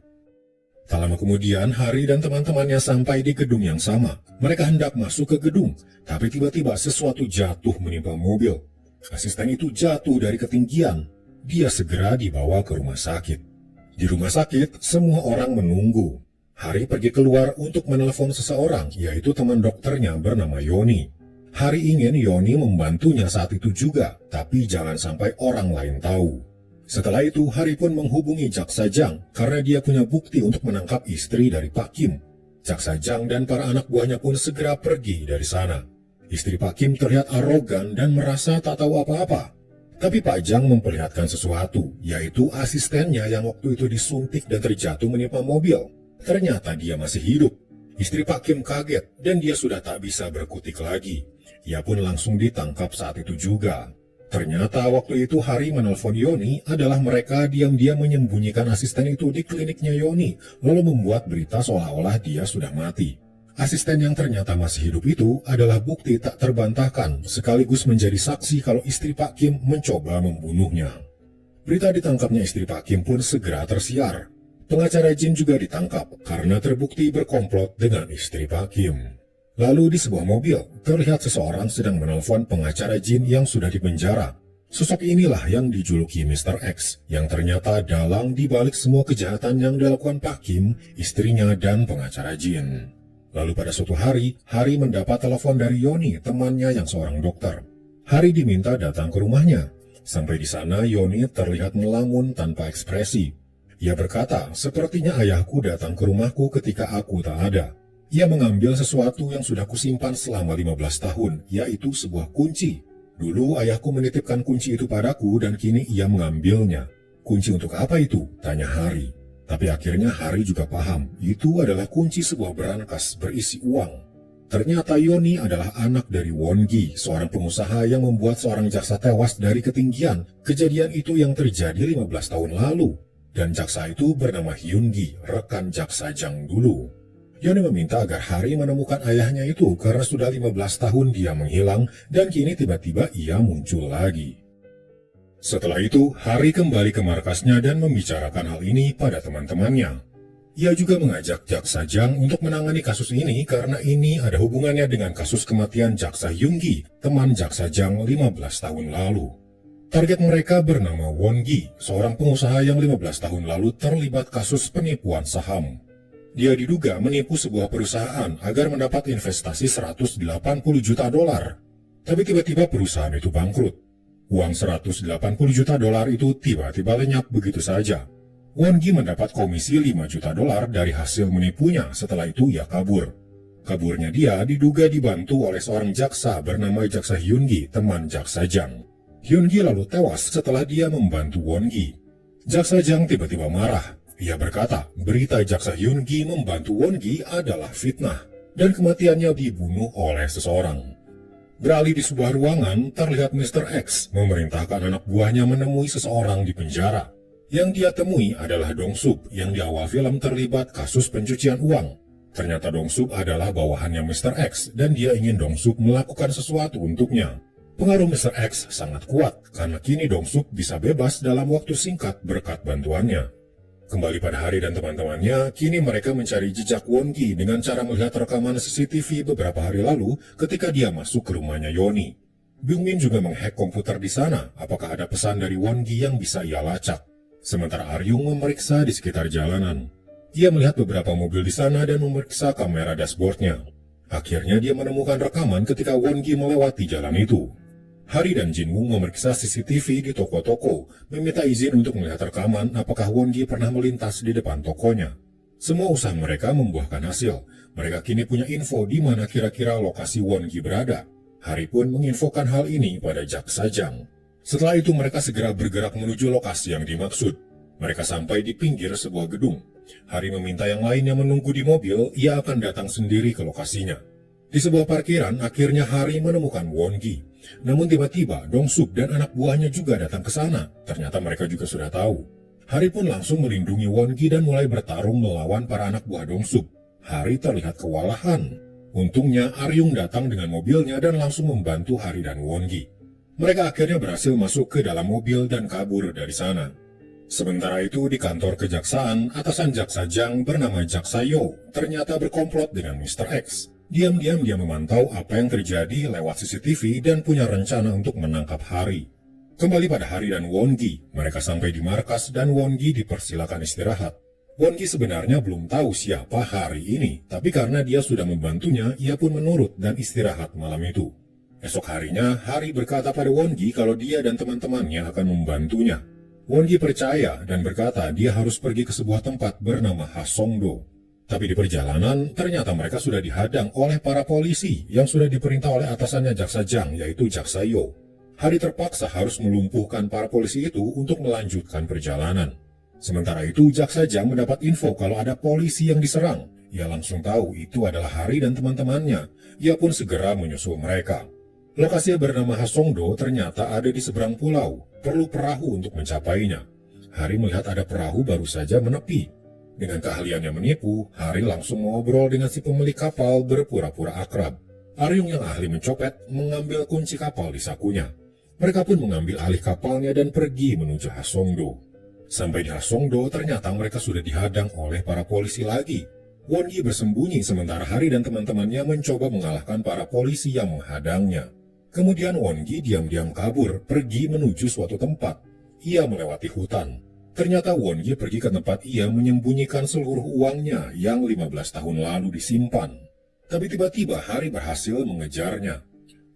Tak lama kemudian, Hari dan teman-temannya sampai di gedung yang sama. Mereka hendak masuk ke gedung, tapi tiba-tiba sesuatu jatuh menimpa mobil. Asisten itu jatuh dari ketinggian. Dia segera dibawa ke rumah sakit. Di rumah sakit, semua orang menunggu. Hari pergi keluar untuk menelpon seseorang, yaitu teman dokternya bernama Yoni. Hari ingin Yoni membantunya saat itu juga, tapi jangan sampai orang lain tahu. Setelah itu, Hari pun menghubungi Jaksa Jang karena dia punya bukti untuk menangkap istri dari Pak Kim. Jaksa Jang dan para anak buahnya pun segera pergi dari sana. Istri Pak Kim terlihat arogan dan merasa tak tahu apa-apa. Tapi Pak Jang memperlihatkan sesuatu, yaitu asistennya yang waktu itu disuntik dan terjatuh menimpa mobil. Ternyata dia masih hidup. Istri Pak Kim kaget dan dia sudah tak bisa berkutik lagi. Ia pun langsung ditangkap saat itu juga. Ternyata waktu itu Hari menelpon Yoni adalah mereka diam-diam menyembunyikan asisten itu di kliniknya Yoni, lalu membuat berita seolah-olah dia sudah mati. Asisten yang ternyata masih hidup itu adalah bukti tak terbantahkan, sekaligus menjadi saksi kalau istri Pak Kim mencoba membunuhnya. Berita ditangkapnya istri Pak Kim pun segera tersiar. Pengacara Jin juga ditangkap karena terbukti berkomplot dengan istri Pak Kim. Lalu di sebuah mobil, terlihat seseorang sedang menelpon pengacara Jin yang sudah dipenjara. Sosok inilah yang dijuluki Mr. X, yang ternyata dalang di balik semua kejahatan yang dilakukan Pak Kim, istrinya, dan pengacara Jin. Lalu pada suatu hari, Hari mendapat telepon dari Yoni, temannya yang seorang dokter. Hari diminta datang ke rumahnya. Sampai di sana, Yoni terlihat melamun tanpa ekspresi. Ia berkata, sepertinya ayahku datang ke rumahku ketika aku tak ada. Ia mengambil sesuatu yang sudah kusimpan selama 15 tahun, yaitu sebuah kunci. Dulu ayahku menitipkan kunci itu padaku dan kini ia mengambilnya. Kunci untuk apa itu? Tanya Hari. Tapi akhirnya Hari juga paham, itu adalah kunci sebuah berangkas berisi uang. Ternyata Yoni adalah anak dari Won Gi, seorang pengusaha yang membuat seorang jaksa tewas dari ketinggian. Kejadian itu yang terjadi 15 tahun lalu. Dan jaksa itu bernama Hyun Gi, rekan jaksa Jang dulu. Yoni meminta agar Hari menemukan ayahnya itu karena sudah 15 tahun dia menghilang dan kini tiba-tiba ia muncul lagi. Setelah itu, Hari kembali ke markasnya dan membicarakan hal ini pada teman-temannya. Ia juga mengajak Jaksa Jang untuk menangani kasus ini karena ini ada hubungannya dengan kasus kematian Jaksa Hyun-gi, teman Jaksa Jang 15 tahun lalu. Target mereka bernama Won Gi, seorang pengusaha yang 15 tahun lalu terlibat kasus penipuan saham. Dia diduga menipu sebuah perusahaan agar mendapat investasi 180 juta dolar. Tapi tiba-tiba perusahaan itu bangkrut. Uang 180 juta dolar itu tiba-tiba lenyap begitu saja. Won Gi mendapat komisi 5 juta dolar dari hasil menipunya, setelah itu ia kabur. Kaburnya dia diduga dibantu oleh seorang jaksa bernama Jaksa Hyun Gi, teman Jaksa Jang. Hyun Gi lalu tewas setelah dia membantu Won Gi. Jaksa Jang tiba-tiba marah. Ia berkata, berita Jaksa Hyun Gi membantu Won Gi adalah fitnah, dan kematiannya dibunuh oleh seseorang. Beralih di sebuah ruangan, terlihat Mr. X memerintahkan anak buahnya menemui seseorang di penjara. Yang dia temui adalah Dong Sup, yang di awal film terlibat kasus pencucian uang. Ternyata Dong Sup adalah bawahannya Mr. X, dan dia ingin Dong Sup melakukan sesuatu untuknya. Pengaruh Mr. X sangat kuat, karena kini Dong Sup bisa bebas dalam waktu singkat berkat bantuannya. Kembali pada Hari dan teman-temannya, kini mereka mencari jejak Won Gi dengan cara melihat rekaman CCTV beberapa hari lalu ketika dia masuk ke rumahnya Yoni. Byung Min juga menghack komputer di sana, apakah ada pesan dari Won Gi yang bisa ia lacak. Sementara Aryung memeriksa di sekitar jalanan. Dia melihat beberapa mobil di sana dan memeriksa kamera dashboardnya. Akhirnya dia menemukan rekaman ketika Won Gi melewati jalan itu. Hari dan Jin Woo memeriksa CCTV di toko-toko, meminta izin untuk melihat rekaman apakah Won Gi pernah melintas di depan tokonya. Semua usaha mereka membuahkan hasil. Mereka kini punya info di mana kira-kira lokasi Won Gi berada. Hari pun menginfokan hal ini pada Jaksa Jang. Setelah itu mereka segera bergerak menuju lokasi yang dimaksud. Mereka sampai di pinggir sebuah gedung. Hari meminta yang lainnya menunggu di mobil, ia akan datang sendiri ke lokasinya. Di sebuah parkiran, akhirnya Hari menemukan Won Gi. Namun tiba-tiba Dong Sup dan anak buahnya juga datang ke sana. Ternyata mereka juga sudah tahu. Hari pun langsung melindungi Won Gi dan mulai bertarung melawan para anak buah Dong Sup. Hari terlihat kewalahan. Untungnya Aryung datang dengan mobilnya dan langsung membantu Hari dan Won Gi. Mereka akhirnya berhasil masuk ke dalam mobil dan kabur dari sana. Sementara itu di kantor kejaksaan, atasan Jaksa Jang bernama Jaksa Yo ternyata berkomplot dengan Mr. X. Diam-diam dia memantau apa yang terjadi lewat CCTV dan punya rencana untuk menangkap Hari. Kembali pada Hari dan Won Gi, mereka sampai di markas dan Won Gi dipersilakan istirahat. Won Gi sebenarnya belum tahu siapa Hari ini, tapi karena dia sudah membantunya, ia pun menurut dan istirahat malam itu. Esok harinya, Hari berkata pada Won Gi kalau dia dan teman-temannya akan membantunya. Won Gi percaya dan berkata dia harus pergi ke sebuah tempat bernama Hasongdo. Tapi di perjalanan, ternyata mereka sudah dihadang oleh para polisi yang sudah diperintah oleh atasannya Jaksa Jang, yaitu Jaksa Yo. Hari terpaksa harus melumpuhkan para polisi itu untuk melanjutkan perjalanan. Sementara itu, Jaksa Jang mendapat info kalau ada polisi yang diserang. Ia langsung tahu itu adalah Hari dan teman-temannya. Ia pun segera menyusul mereka. Lokasi bernama Hasongdo ternyata ada di seberang pulau. Perlu perahu untuk mencapainya. Hari melihat ada perahu baru saja menepi. Dengan keahliannya menipu, Hari langsung ngobrol dengan si pemilik kapal berpura-pura akrab. Aryung yang ahli mencopet mengambil kunci kapal di sakunya. Mereka pun mengambil alih kapalnya dan pergi menuju Hasongdo. Sampai di Hasongdo, ternyata mereka sudah dihadang oleh para polisi lagi. Won-gi bersembunyi sementara Hari dan teman-temannya mencoba mengalahkan para polisi yang menghadangnya. Kemudian Won-gi diam-diam kabur, pergi menuju suatu tempat. Ia melewati hutan. Ternyata Won-gi pergi ke tempat ia menyembunyikan seluruh uangnya yang 15 tahun lalu disimpan. Tapi tiba-tiba Hari berhasil mengejarnya.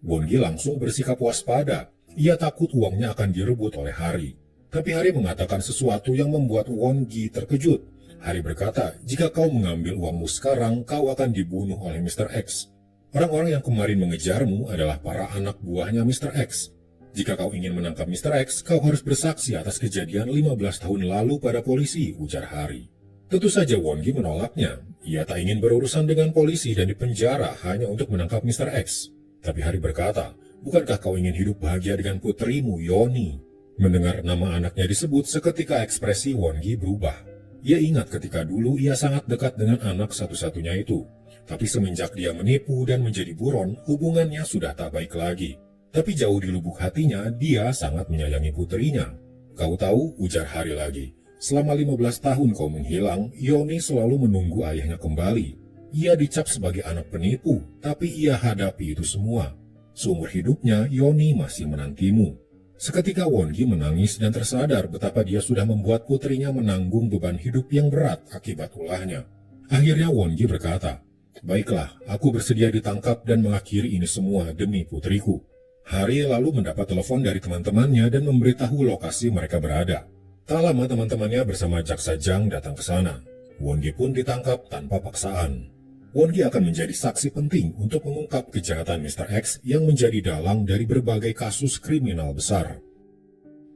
Won-gi langsung bersikap waspada. Ia takut uangnya akan direbut oleh Hari. Tapi Hari mengatakan sesuatu yang membuat Won-gi terkejut. Hari berkata, jika kau mengambil uangmu sekarang, kau akan dibunuh oleh Mr. X. Orang-orang yang kemarin mengejarmu adalah para anak buahnya Mr. X. Jika kau ingin menangkap Mr. X, kau harus bersaksi atas kejadian 15 tahun lalu pada polisi, ujar Hari. Tentu saja Won-gi menolaknya. Ia tak ingin berurusan dengan polisi dan dipenjara hanya untuk menangkap Mr. X. Tapi Hari berkata, bukankah kau ingin hidup bahagia dengan putrimu, Yoni? Mendengar nama anaknya disebut, seketika ekspresi Won-gi berubah. Ia ingat ketika dulu ia sangat dekat dengan anak satu-satunya itu. Tapi semenjak dia menipu dan menjadi buron, hubungannya sudah tak baik lagi. Tapi jauh di lubuk hatinya, dia sangat menyayangi putrinya. Kau tahu, ujar Hari lagi, selama 15 tahun kau menghilang, Yoni selalu menunggu ayahnya kembali. Ia dicap sebagai anak penipu, tapi ia hadapi itu semua. Seumur hidupnya, Yoni masih menantimu. Seketika Won-gi menangis dan tersadar betapa dia sudah membuat putrinya menanggung beban hidup yang berat akibat ulahnya. Akhirnya Won-gi berkata, baiklah, aku bersedia ditangkap dan mengakhiri ini semua demi putriku. Hari lalu mendapat telepon dari teman-temannya dan memberitahu lokasi mereka berada. Tak lama teman-temannya bersama Jaksa Jang datang ke sana. Won-gi pun ditangkap tanpa paksaan. Won-gi akan menjadi saksi penting untuk mengungkap kejahatan Mr. X yang menjadi dalang dari berbagai kasus kriminal besar.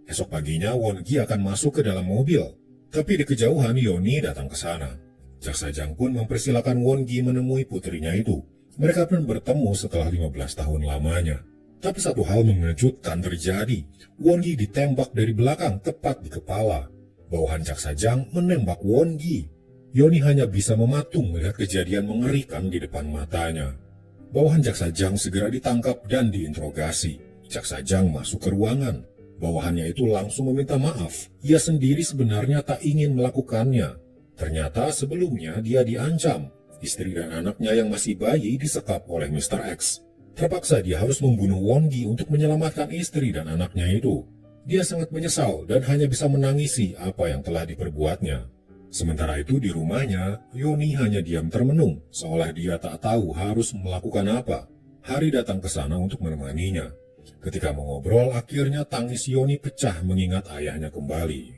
Esok paginya Won-gi akan masuk ke dalam mobil, tapi di kejauhan Yoni datang ke sana. Jaksa Jang pun mempersilakan Won-gi menemui putrinya itu. Mereka pun bertemu setelah 15 tahun lamanya. Tapi satu hal mengejutkan terjadi. Won-gi ditembak dari belakang tepat di kepala. Bawahan Jaksa Jang menembak Won-gi. Yoni hanya bisa mematung melihat kejadian mengerikan di depan matanya. Bawahan Jaksa Jang segera ditangkap dan diinterogasi. Jaksa Jang masuk ke ruangan. Bawahannya itu langsung meminta maaf. Ia sendiri sebenarnya tak ingin melakukannya. Ternyata sebelumnya dia diancam. Istri dan anaknya yang masih bayi disekap oleh Mr. X. Terpaksa dia harus membunuh Won-gi untuk menyelamatkan istri dan anaknya itu. Dia sangat menyesal dan hanya bisa menangisi apa yang telah diperbuatnya. Sementara itu di rumahnya, Yoni hanya diam termenung, seolah dia tak tahu harus melakukan apa. Hari datang ke sana untuk menemaninya. Ketika mengobrol, akhirnya tangis Yoni pecah mengingat ayahnya kembali.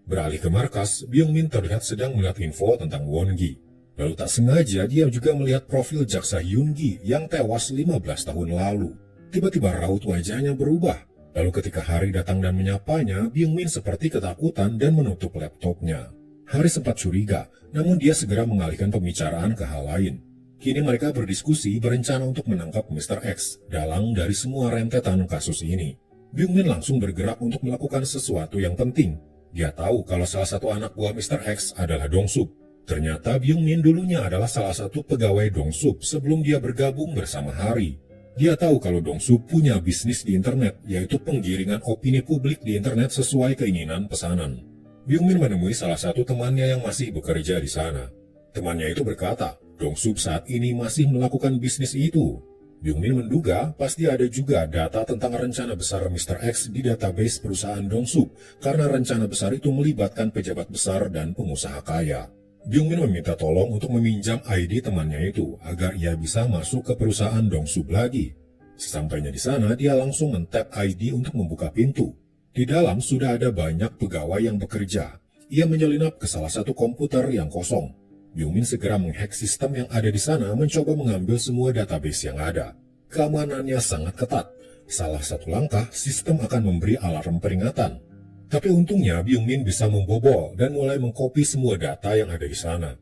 Beralih ke markas, Byung-min terlihat sedang melihat info tentang Won-gi. Lalu tak sengaja dia juga melihat profil Jaksa Hyun-gi yang tewas 15 tahun lalu. Tiba-tiba raut wajahnya berubah. Lalu ketika Hari datang dan menyapanya, Byung-min seperti ketakutan dan menutup laptopnya. Hari sempat curiga, namun dia segera mengalihkan pembicaraan ke hal lain. Kini mereka berdiskusi berencana untuk menangkap Mr. X, dalang dari semua rentetan kasus ini. Byung-min langsung bergerak untuk melakukan sesuatu yang penting. Dia tahu kalau salah satu anak buah Mr. X adalah Dong-sup. Ternyata Byung-min dulunya adalah salah satu pegawai Dong-sup sebelum dia bergabung bersama Hari. Dia tahu kalau Dong-sup punya bisnis di internet, yaitu penggiringan opini publik di internet sesuai keinginan pesanan. Byung-min menemui salah satu temannya yang masih bekerja di sana. Temannya itu berkata, Dong-sup saat ini masih melakukan bisnis itu. Byung-min menduga pasti ada juga data tentang rencana besar Mr. X di database perusahaan Dong-sup, karena rencana besar itu melibatkan pejabat besar dan pengusaha kaya. Byung-min meminta tolong untuk meminjam ID temannya itu agar ia bisa masuk ke perusahaan Dong-sup lagi. Sesampainya di sana, dia langsung men-tap ID untuk membuka pintu. Di dalam sudah ada banyak pegawai yang bekerja. Ia menyelinap ke salah satu komputer yang kosong. Byung-min segera menghack sistem yang ada di sana, mencoba mengambil semua database yang ada. Keamanannya sangat ketat. Salah satu langkah, sistem akan memberi alarm peringatan. Tapi untungnya Byung-min bisa membobol dan mulai mengcopy semua data yang ada di sana.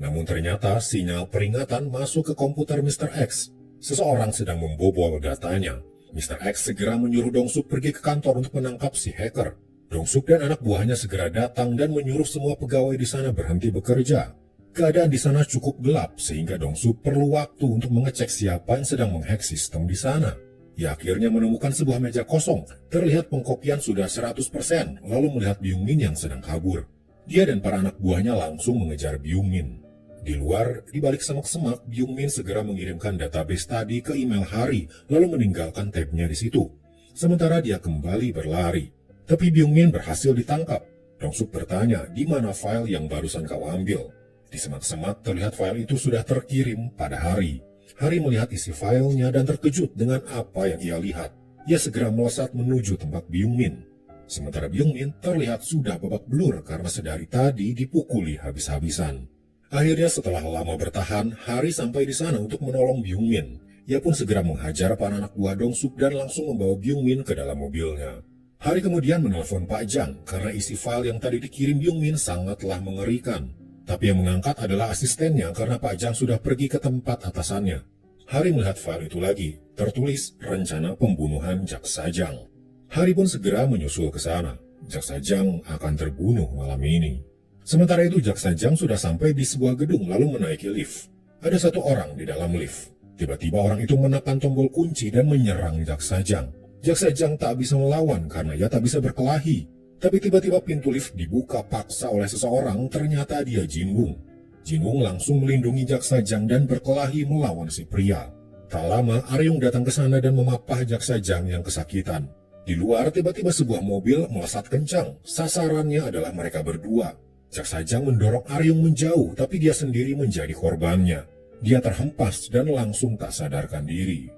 Namun ternyata sinyal peringatan masuk ke komputer Mr. X. Seseorang sedang membobol datanya. Mr. X segera menyuruh Dong-suk pergi ke kantor untuk menangkap si hacker. Dong-suk dan anak buahnya segera datang dan menyuruh semua pegawai di sana berhenti bekerja. Keadaan di sana cukup gelap sehingga Dong-suk perlu waktu untuk mengecek siapa yang sedang menghack sistem di sana. Ia akhirnya menemukan sebuah meja kosong. Terlihat pengkopian sudah 100%, lalu melihat Byung-min yang sedang kabur. Dia dan para anak buahnya langsung mengejar Byung-min. Di luar, di balik semak-semak, Byung-min segera mengirimkan database tadi ke email Hari, lalu meninggalkan tabnya di situ. Sementara dia kembali berlari. Tapi Byung-min berhasil ditangkap. Dong-suk bertanya, di mana file yang barusan kau ambil? Di semak-semak terlihat file itu sudah terkirim pada Hari. Hari melihat isi filenya dan terkejut dengan apa yang ia lihat. Ia segera melesat menuju tempat Byung-min. Sementara Byung-min terlihat sudah babak belur karena sedari tadi dipukuli habis-habisan. Akhirnya setelah lama bertahan, Hari sampai di sana untuk menolong Byung-min. Ia pun segera menghajar para anak buah Dong-suk dan langsung membawa Byung-min ke dalam mobilnya. Hari kemudian menelpon Pak Jang karena isi file yang tadi dikirim Byung-min sangatlah mengerikan. Tapi yang mengangkat adalah asistennya karena Pak Jang sudah pergi ke tempat atasannya. Hari melihat file itu lagi, tertulis rencana pembunuhan Jaksa Jang. Hari pun segera menyusul ke sana. Jaksa Jang akan terbunuh malam ini. Sementara itu Jaksa Jang sudah sampai di sebuah gedung lalu menaiki lift. Ada satu orang di dalam lift. Tiba-tiba orang itu menekan tombol kunci dan menyerang Jaksa Jang. Jaksa Jang tak bisa melawan karena ia tak bisa berkelahi. Tapi tiba-tiba pintu lift dibuka paksa oleh seseorang, ternyata dia Jin-woong. Jin-woong langsung melindungi Jaksa Jang dan berkelahi melawan si pria. Tak lama, Aryung datang ke sana dan memapah Jaksa Jang yang kesakitan. Di luar, tiba-tiba sebuah mobil melesat kencang. Sasarannya adalah mereka berdua. Jaksa Jang mendorong Aryung menjauh, tapi dia sendiri menjadi korbannya. Dia terhempas dan langsung tak sadarkan diri.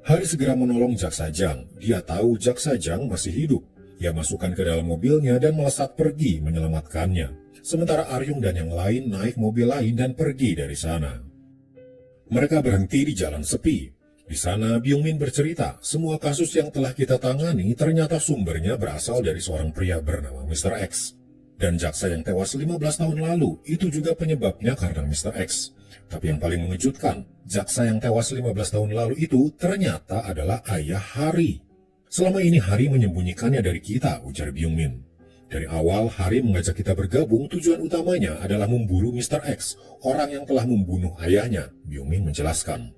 Hari segera menolong Jaksa Jang. Dia tahu Jaksa Jang masih hidup. Ia masukkan ke dalam mobilnya dan melesat pergi menyelamatkannya. Sementara Aryung dan yang lain naik mobil lain dan pergi dari sana. Mereka berhenti di jalan sepi. Di sana Byung-min bercerita, semua kasus yang telah kita tangani ternyata sumbernya berasal dari seorang pria bernama Mr. X. Dan jaksa yang tewas 15 tahun lalu, itu juga penyebabnya karena Mr. X. Tapi yang paling mengejutkan, jaksa yang tewas 15 tahun lalu itu ternyata adalah ayah Hari. Selama ini Hari menyembunyikannya dari kita, ujar Byung-min. Dari awal Hari mengajak kita bergabung, tujuan utamanya adalah memburu Mr. X, orang yang telah membunuh ayahnya, Byung-min menjelaskan.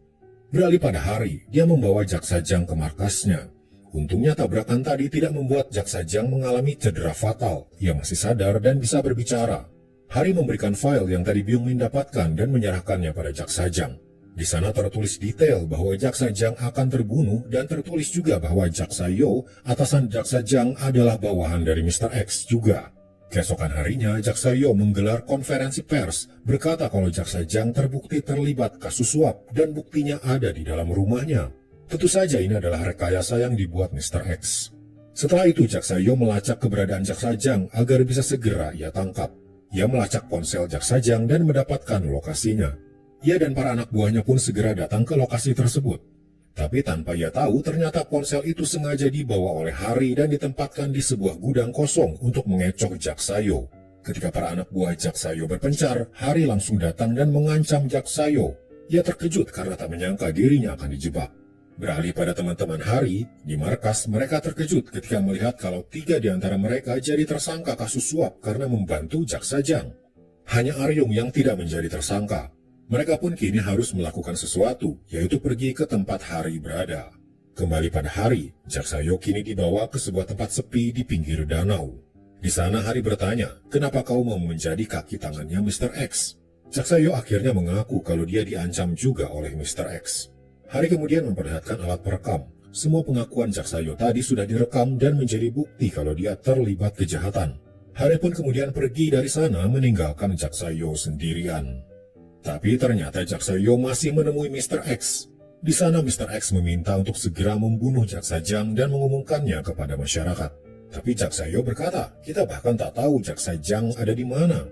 Beralih pada Hari, dia membawa Jaksa Jang ke markasnya. Untungnya tabrakan tadi tidak membuat Jaksa Jang mengalami cedera fatal. Ia masih sadar dan bisa berbicara. Hari memberikan file yang tadi Byung-min dapatkan dan menyerahkannya pada Jaksa Jang. Di sana tertulis detail bahwa Jaksa Jang akan terbunuh dan tertulis juga bahwa Jaksa Yo, atasan Jaksa Jang, adalah bawahan dari Mr. X juga. Keesokan harinya, Jaksa Yo menggelar konferensi pers, berkata kalau Jaksa Jang terbukti terlibat kasus suap dan buktinya ada di dalam rumahnya. Tentu saja ini adalah rekayasa yang dibuat Mr. X. Setelah itu, Jaksa Yo melacak keberadaan Jaksa Jang agar bisa segera ia tangkap. Ia melacak ponsel Jaksa Jang dan mendapatkan lokasinya. Ia dan para anak buahnya pun segera datang ke lokasi tersebut. Tapi tanpa ia tahu, ternyata ponsel itu sengaja dibawa oleh Hari dan ditempatkan di sebuah gudang kosong untuk mengecoh Jaksa Yo. Ketika para anak buah Jaksa Yo berpencar, Hari langsung datang dan mengancam Jaksa Yo. Ia terkejut karena tak menyangka dirinya akan dijebak. Beralih pada teman-teman Hari, di markas mereka terkejut ketika melihat kalau 3 di antara mereka jadi tersangka kasus suap karena membantu Jaksa Jang. Hanya Aryung yang tidak menjadi tersangka. Mereka pun kini harus melakukan sesuatu, yaitu pergi ke tempat Hari berada. Kembali pada Hari, Jaksa Yo kini dibawa ke sebuah tempat sepi di pinggir danau. Di sana Hari bertanya, kenapa kau mau menjadi kaki tangannya Mr. X? Jaksa Yo akhirnya mengaku kalau dia diancam juga oleh Mr. X. Hari kemudian memperlihatkan alat perekam. Semua pengakuan Jaksa Yo tadi sudah direkam dan menjadi bukti kalau dia terlibat kejahatan. Hari pun kemudian pergi dari sana meninggalkan Jaksa Yo sendirian. Tapi ternyata Jaksa Yo masih menemui Mr. X. Di sana Mr. X meminta untuk segera membunuh Jaksa Jang dan mengumumkannya kepada masyarakat. Tapi Jaksa Yo berkata, kita bahkan tak tahu Jaksa Jang ada di mana.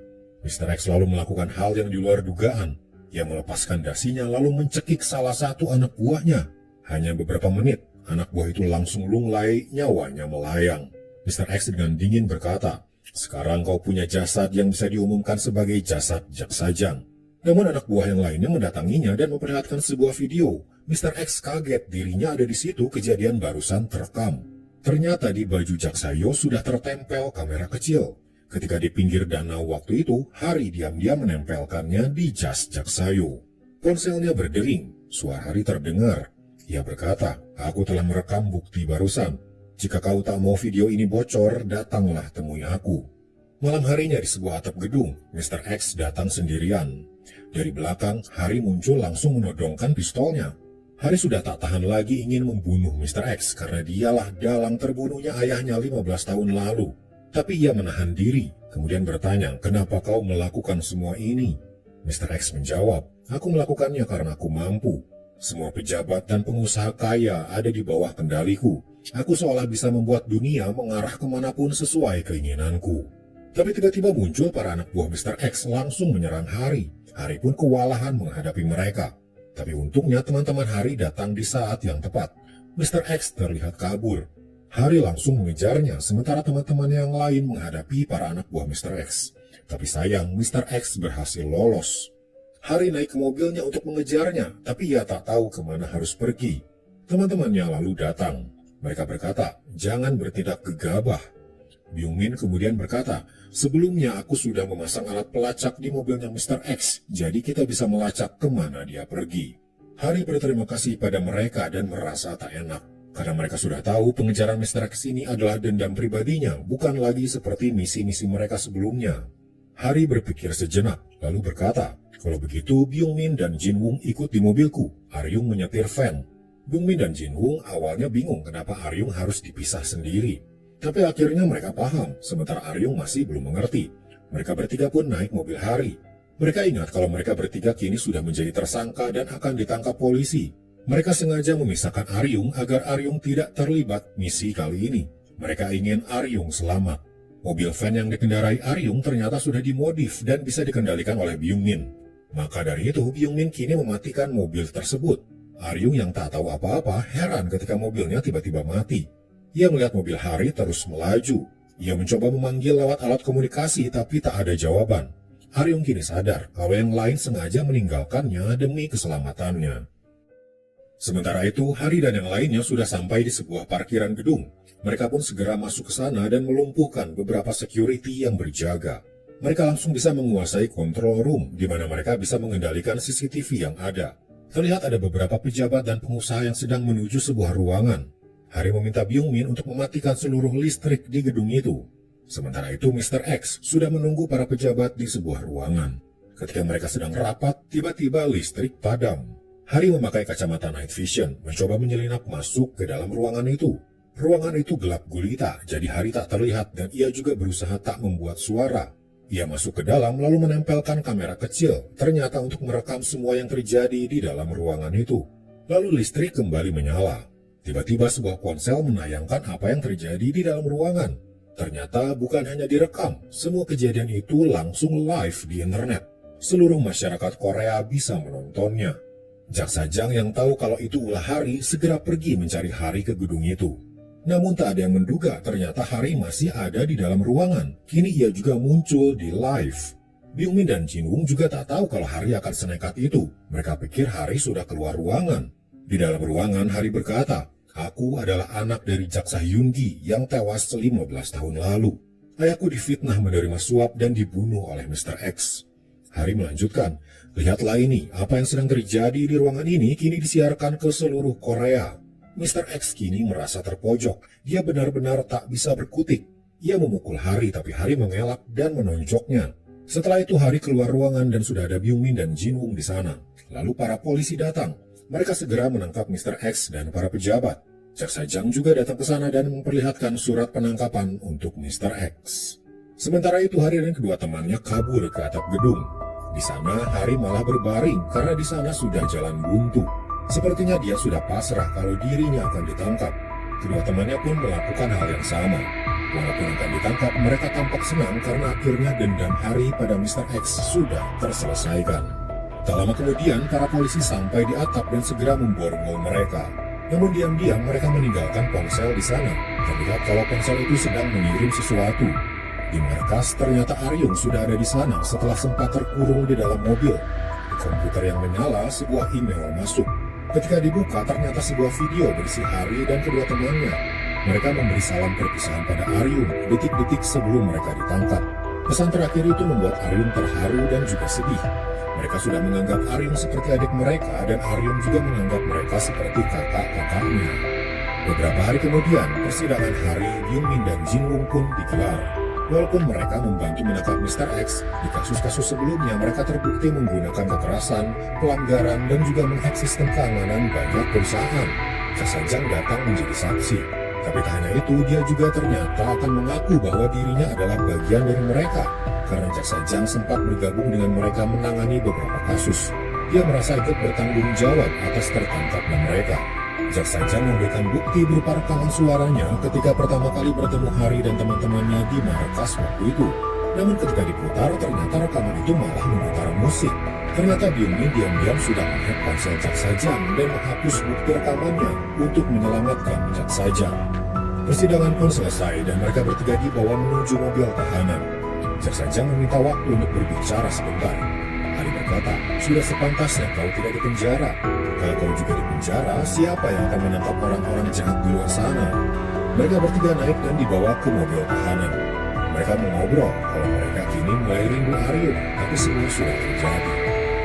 Mr. X lalu melakukan hal yang di luar dugaan. Ia melepaskan dasinya lalu mencekik salah satu anak buahnya. Hanya beberapa menit, anak buah itu langsung lunglai, nyawanya melayang. Mr. X dengan dingin berkata, "Sekarang kau punya jasad yang bisa diumumkan sebagai jasad Jaksa Jang." Namun anak buah yang lainnya mendatanginya dan memperlihatkan sebuah video. Mr. X kaget dirinya ada di situ kejadian barusan terekam. Ternyata di baju Jaksayo sudah tertempel kamera kecil. Ketika di pinggir danau waktu itu, Hari diam-diam menempelkannya di jas Jaksayo. Ponselnya berdering, suara Hari terdengar. Ia berkata, "Aku telah merekam bukti barusan. Jika kau tak mau video ini bocor, datanglah temui aku." Malam harinya di sebuah atap gedung, Mr. X datang sendirian. Dari belakang, Hari muncul langsung menodongkan pistolnya. Hari sudah tak tahan lagi ingin membunuh Mr. X karena dialah dalang terbunuhnya ayahnya 15 tahun lalu. Tapi ia menahan diri, kemudian bertanya, "Kenapa kau melakukan semua ini?" Mr. X menjawab, "Aku melakukannya karena aku mampu. Semua pejabat dan pengusaha kaya ada di bawah kendaliku. Aku seolah bisa membuat dunia mengarah kemanapun sesuai keinginanku." Tapi tiba-tiba muncul para anak buah Mr. X langsung menyerang Hari. Hari pun kewalahan menghadapi mereka. Tapi untungnya teman-teman Hari datang di saat yang tepat. Mr. X terlihat kabur. Hari langsung mengejarnya, sementara teman-teman yang lain menghadapi para anak buah Mr. X. Tapi sayang, Mr. X berhasil lolos. Hari naik ke mobilnya untuk mengejarnya, tapi ia tak tahu kemana harus pergi. Teman-temannya lalu datang. Mereka berkata, "Jangan bertindak gegabah." Byung-min kemudian berkata, "Sebelumnya aku sudah memasang alat pelacak di mobilnya Mr. X, jadi kita bisa melacak kemana dia pergi." Hari berterima kasih pada mereka dan merasa tak enak, karena mereka sudah tahu pengejaran Mr. X ini adalah dendam pribadinya, bukan lagi seperti misi-misi mereka sebelumnya. Hari berpikir sejenak, lalu berkata, "Kalau begitu Byung-min dan Jin-woong ikut di mobilku, Aryung menyetir van." Byung-min dan Jin-woong awalnya bingung kenapa Aryung harus dipisah sendiri. Tapi akhirnya mereka paham, sementara Aryung masih belum mengerti. Mereka bertiga pun naik mobil Hari. Mereka ingat kalau mereka bertiga kini sudah menjadi tersangka dan akan ditangkap polisi. Mereka sengaja memisahkan Aryung agar Aryung tidak terlibat misi kali ini. Mereka ingin Aryung selamat. Mobil van yang dikendarai Aryung ternyata sudah dimodif dan bisa dikendalikan oleh Byung-min. Maka dari itu, Byung-min kini mematikan mobil tersebut. Aryung yang tak tahu apa-apa heran ketika mobilnya tiba-tiba mati. Ia melihat mobil Hari terus melaju. Ia mencoba memanggil lewat alat komunikasi tapi tak ada jawaban. Aryung kini sadar kalau yang lain sengaja meninggalkannya demi keselamatannya. Sementara itu, Hari dan yang lainnya sudah sampai di sebuah parkiran gedung. Mereka pun segera masuk ke sana dan melumpuhkan beberapa security yang berjaga. Mereka langsung bisa menguasai control room, di mana mereka bisa mengendalikan CCTV yang ada. Terlihat ada beberapa pejabat dan pengusaha yang sedang menuju sebuah ruangan. Hari meminta Byung-min untuk mematikan seluruh listrik di gedung itu. Sementara itu, Mr. X sudah menunggu para pejabat di sebuah ruangan. Ketika mereka sedang rapat, tiba-tiba listrik padam. Hari memakai kacamata night vision, mencoba menyelinap masuk ke dalam ruangan itu. Ruangan itu gelap gulita, jadi Hari tak terlihat dan ia juga berusaha tak membuat suara. Ia masuk ke dalam lalu menempelkan kamera kecil, ternyata untuk merekam semua yang terjadi di dalam ruangan itu. Lalu listrik kembali menyala. Tiba-tiba sebuah ponsel menayangkan apa yang terjadi di dalam ruangan. Ternyata bukan hanya direkam, semua kejadian itu langsung live di internet. Seluruh masyarakat Korea bisa menontonnya. Jaksa Jang yang tahu kalau itu ulah Hari segera pergi mencari Hari ke gedung itu. Namun tak ada yang menduga ternyata Hari masih ada di dalam ruangan. Kini ia juga muncul di live. Byung-min dan Jin-woong juga tak tahu kalau Hari akan senekat itu. Mereka pikir Hari sudah keluar ruangan. Di dalam ruangan Hari berkata, "Aku adalah anak dari Jaksa Hyun-gi yang tewas 15 tahun lalu. Ayahku difitnah menerima suap dan dibunuh oleh Mr. X." Hari melanjutkan, "Lihatlah ini, apa yang sedang terjadi di ruangan ini kini disiarkan ke seluruh Korea." Mr. X kini merasa terpojok, dia benar-benar tak bisa berkutik. Ia memukul Hari, tapi Hari mengelak dan menonjoknya. Setelah itu Hari keluar ruangan dan sudah ada Byung-min dan Jin-woong di sana. Lalu para polisi datang. Mereka segera menangkap Mr. X dan para pejabat. Jaksa Jang juga datang ke sana dan memperlihatkan surat penangkapan untuk Mr. X. Sementara itu Hari dan kedua temannya kabur ke atap gedung. Di sana Hari malah berbaring karena di sana sudah jalan buntu. Sepertinya dia sudah pasrah kalau dirinya akan ditangkap. Kedua temannya pun melakukan hal yang sama. Walaupun akan ditangkap, mereka tampak senang karena akhirnya dendam Hari pada Mr. X sudah terselesaikan. Tak lama kemudian, para polisi sampai di atap dan segera memborgol mereka. Namun diam-diam mereka meninggalkan ponsel di sana. Terlihat kalau ponsel itu sedang mengirim sesuatu. Di markas, ternyata Aryung sudah ada di sana setelah sempat terkurung di dalam mobil. Di komputer yang menyala, sebuah email masuk. Ketika dibuka, ternyata sebuah video berisi Hari dan kedua temannya. Mereka memberi salam perpisahan pada Aryung detik-detik sebelum mereka ditangkap. Pesan terakhir itu membuat Aryung terharu dan juga sedih. Mereka sudah menganggap Aryung seperti adik mereka dan Aryung juga menganggap mereka seperti kakak-kakaknya. Beberapa hari kemudian, persidangan Hari, Byung-min dan Jin-woong pun digelar. Walaupun mereka membantu menangkap Mr. X, di kasus-kasus sebelumnya mereka terbukti menggunakan kekerasan, pelanggaran, dan juga menghack sistem keamanan banyak perusahaan. Sasajang datang menjadi saksi. Tapi tak hanya itu, dia juga ternyata akan mengaku bahwa dirinya adalah bagian dari mereka. Karena Jaksa Jang sempat bergabung dengan mereka menangani beberapa kasus. Dia merasa ikut bertanggung jawab atas tertangkapnya mereka. Jaksa Jang memberikan bukti berupa rekaman suaranya ketika pertama kali bertemu Hari dan teman-temannya di markas waktu itu. Namun ketika diputar, ternyata rekaman itu malah memutar musik. Ternyata Byung-min diam-diam sudah menghack ponsel Jaksa Jang dan menghapus bukti rekamannya untuk menyelamatkan Jaksa Jang. Persidangan pun selesai dan mereka bertiga dibawa menuju mobil tahanan. Jaksa Jang meminta waktu untuk berbicara sebentar. Hari berkata, sudah sepantasnya kau tidak di penjara. Kalau kau juga di penjara, siapa yang akan menangkap orang-orang jahat di luar sana? Mereka bertiga naik dan dibawa ke mobil tahanan. Mereka mengobrol kalau mereka kini mulai rindu Aryung, tapi semua sudah terjadi.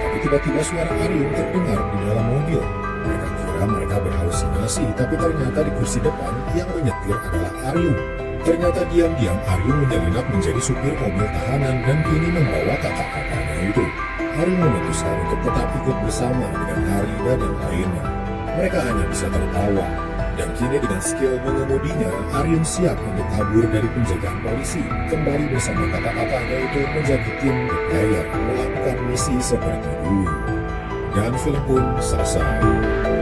Tapi tiba-tiba suara Aryung terdengar di dalam mobil. Mereka kira mereka berhalusinasi, tapi ternyata di kursi depan yang menyetir adalah Aryung. Ternyata diam-diam Aryung menyelinap menjadi supir mobil tahanan dan kini membawa kakak-kakaknya itu. Aryung memutuskan untuk tetap ikut bersama dengan Harida dan lainnya. Mereka hanya bisa tertawa. Dan kini dengan skill mengemudinya, Aryung siap untuk kabur dari penjagaan polisi, kembali bersama kakak-kakaknya itu menjadi tim The Player, melakukan misi seperti dulu. Dan film pun selesai.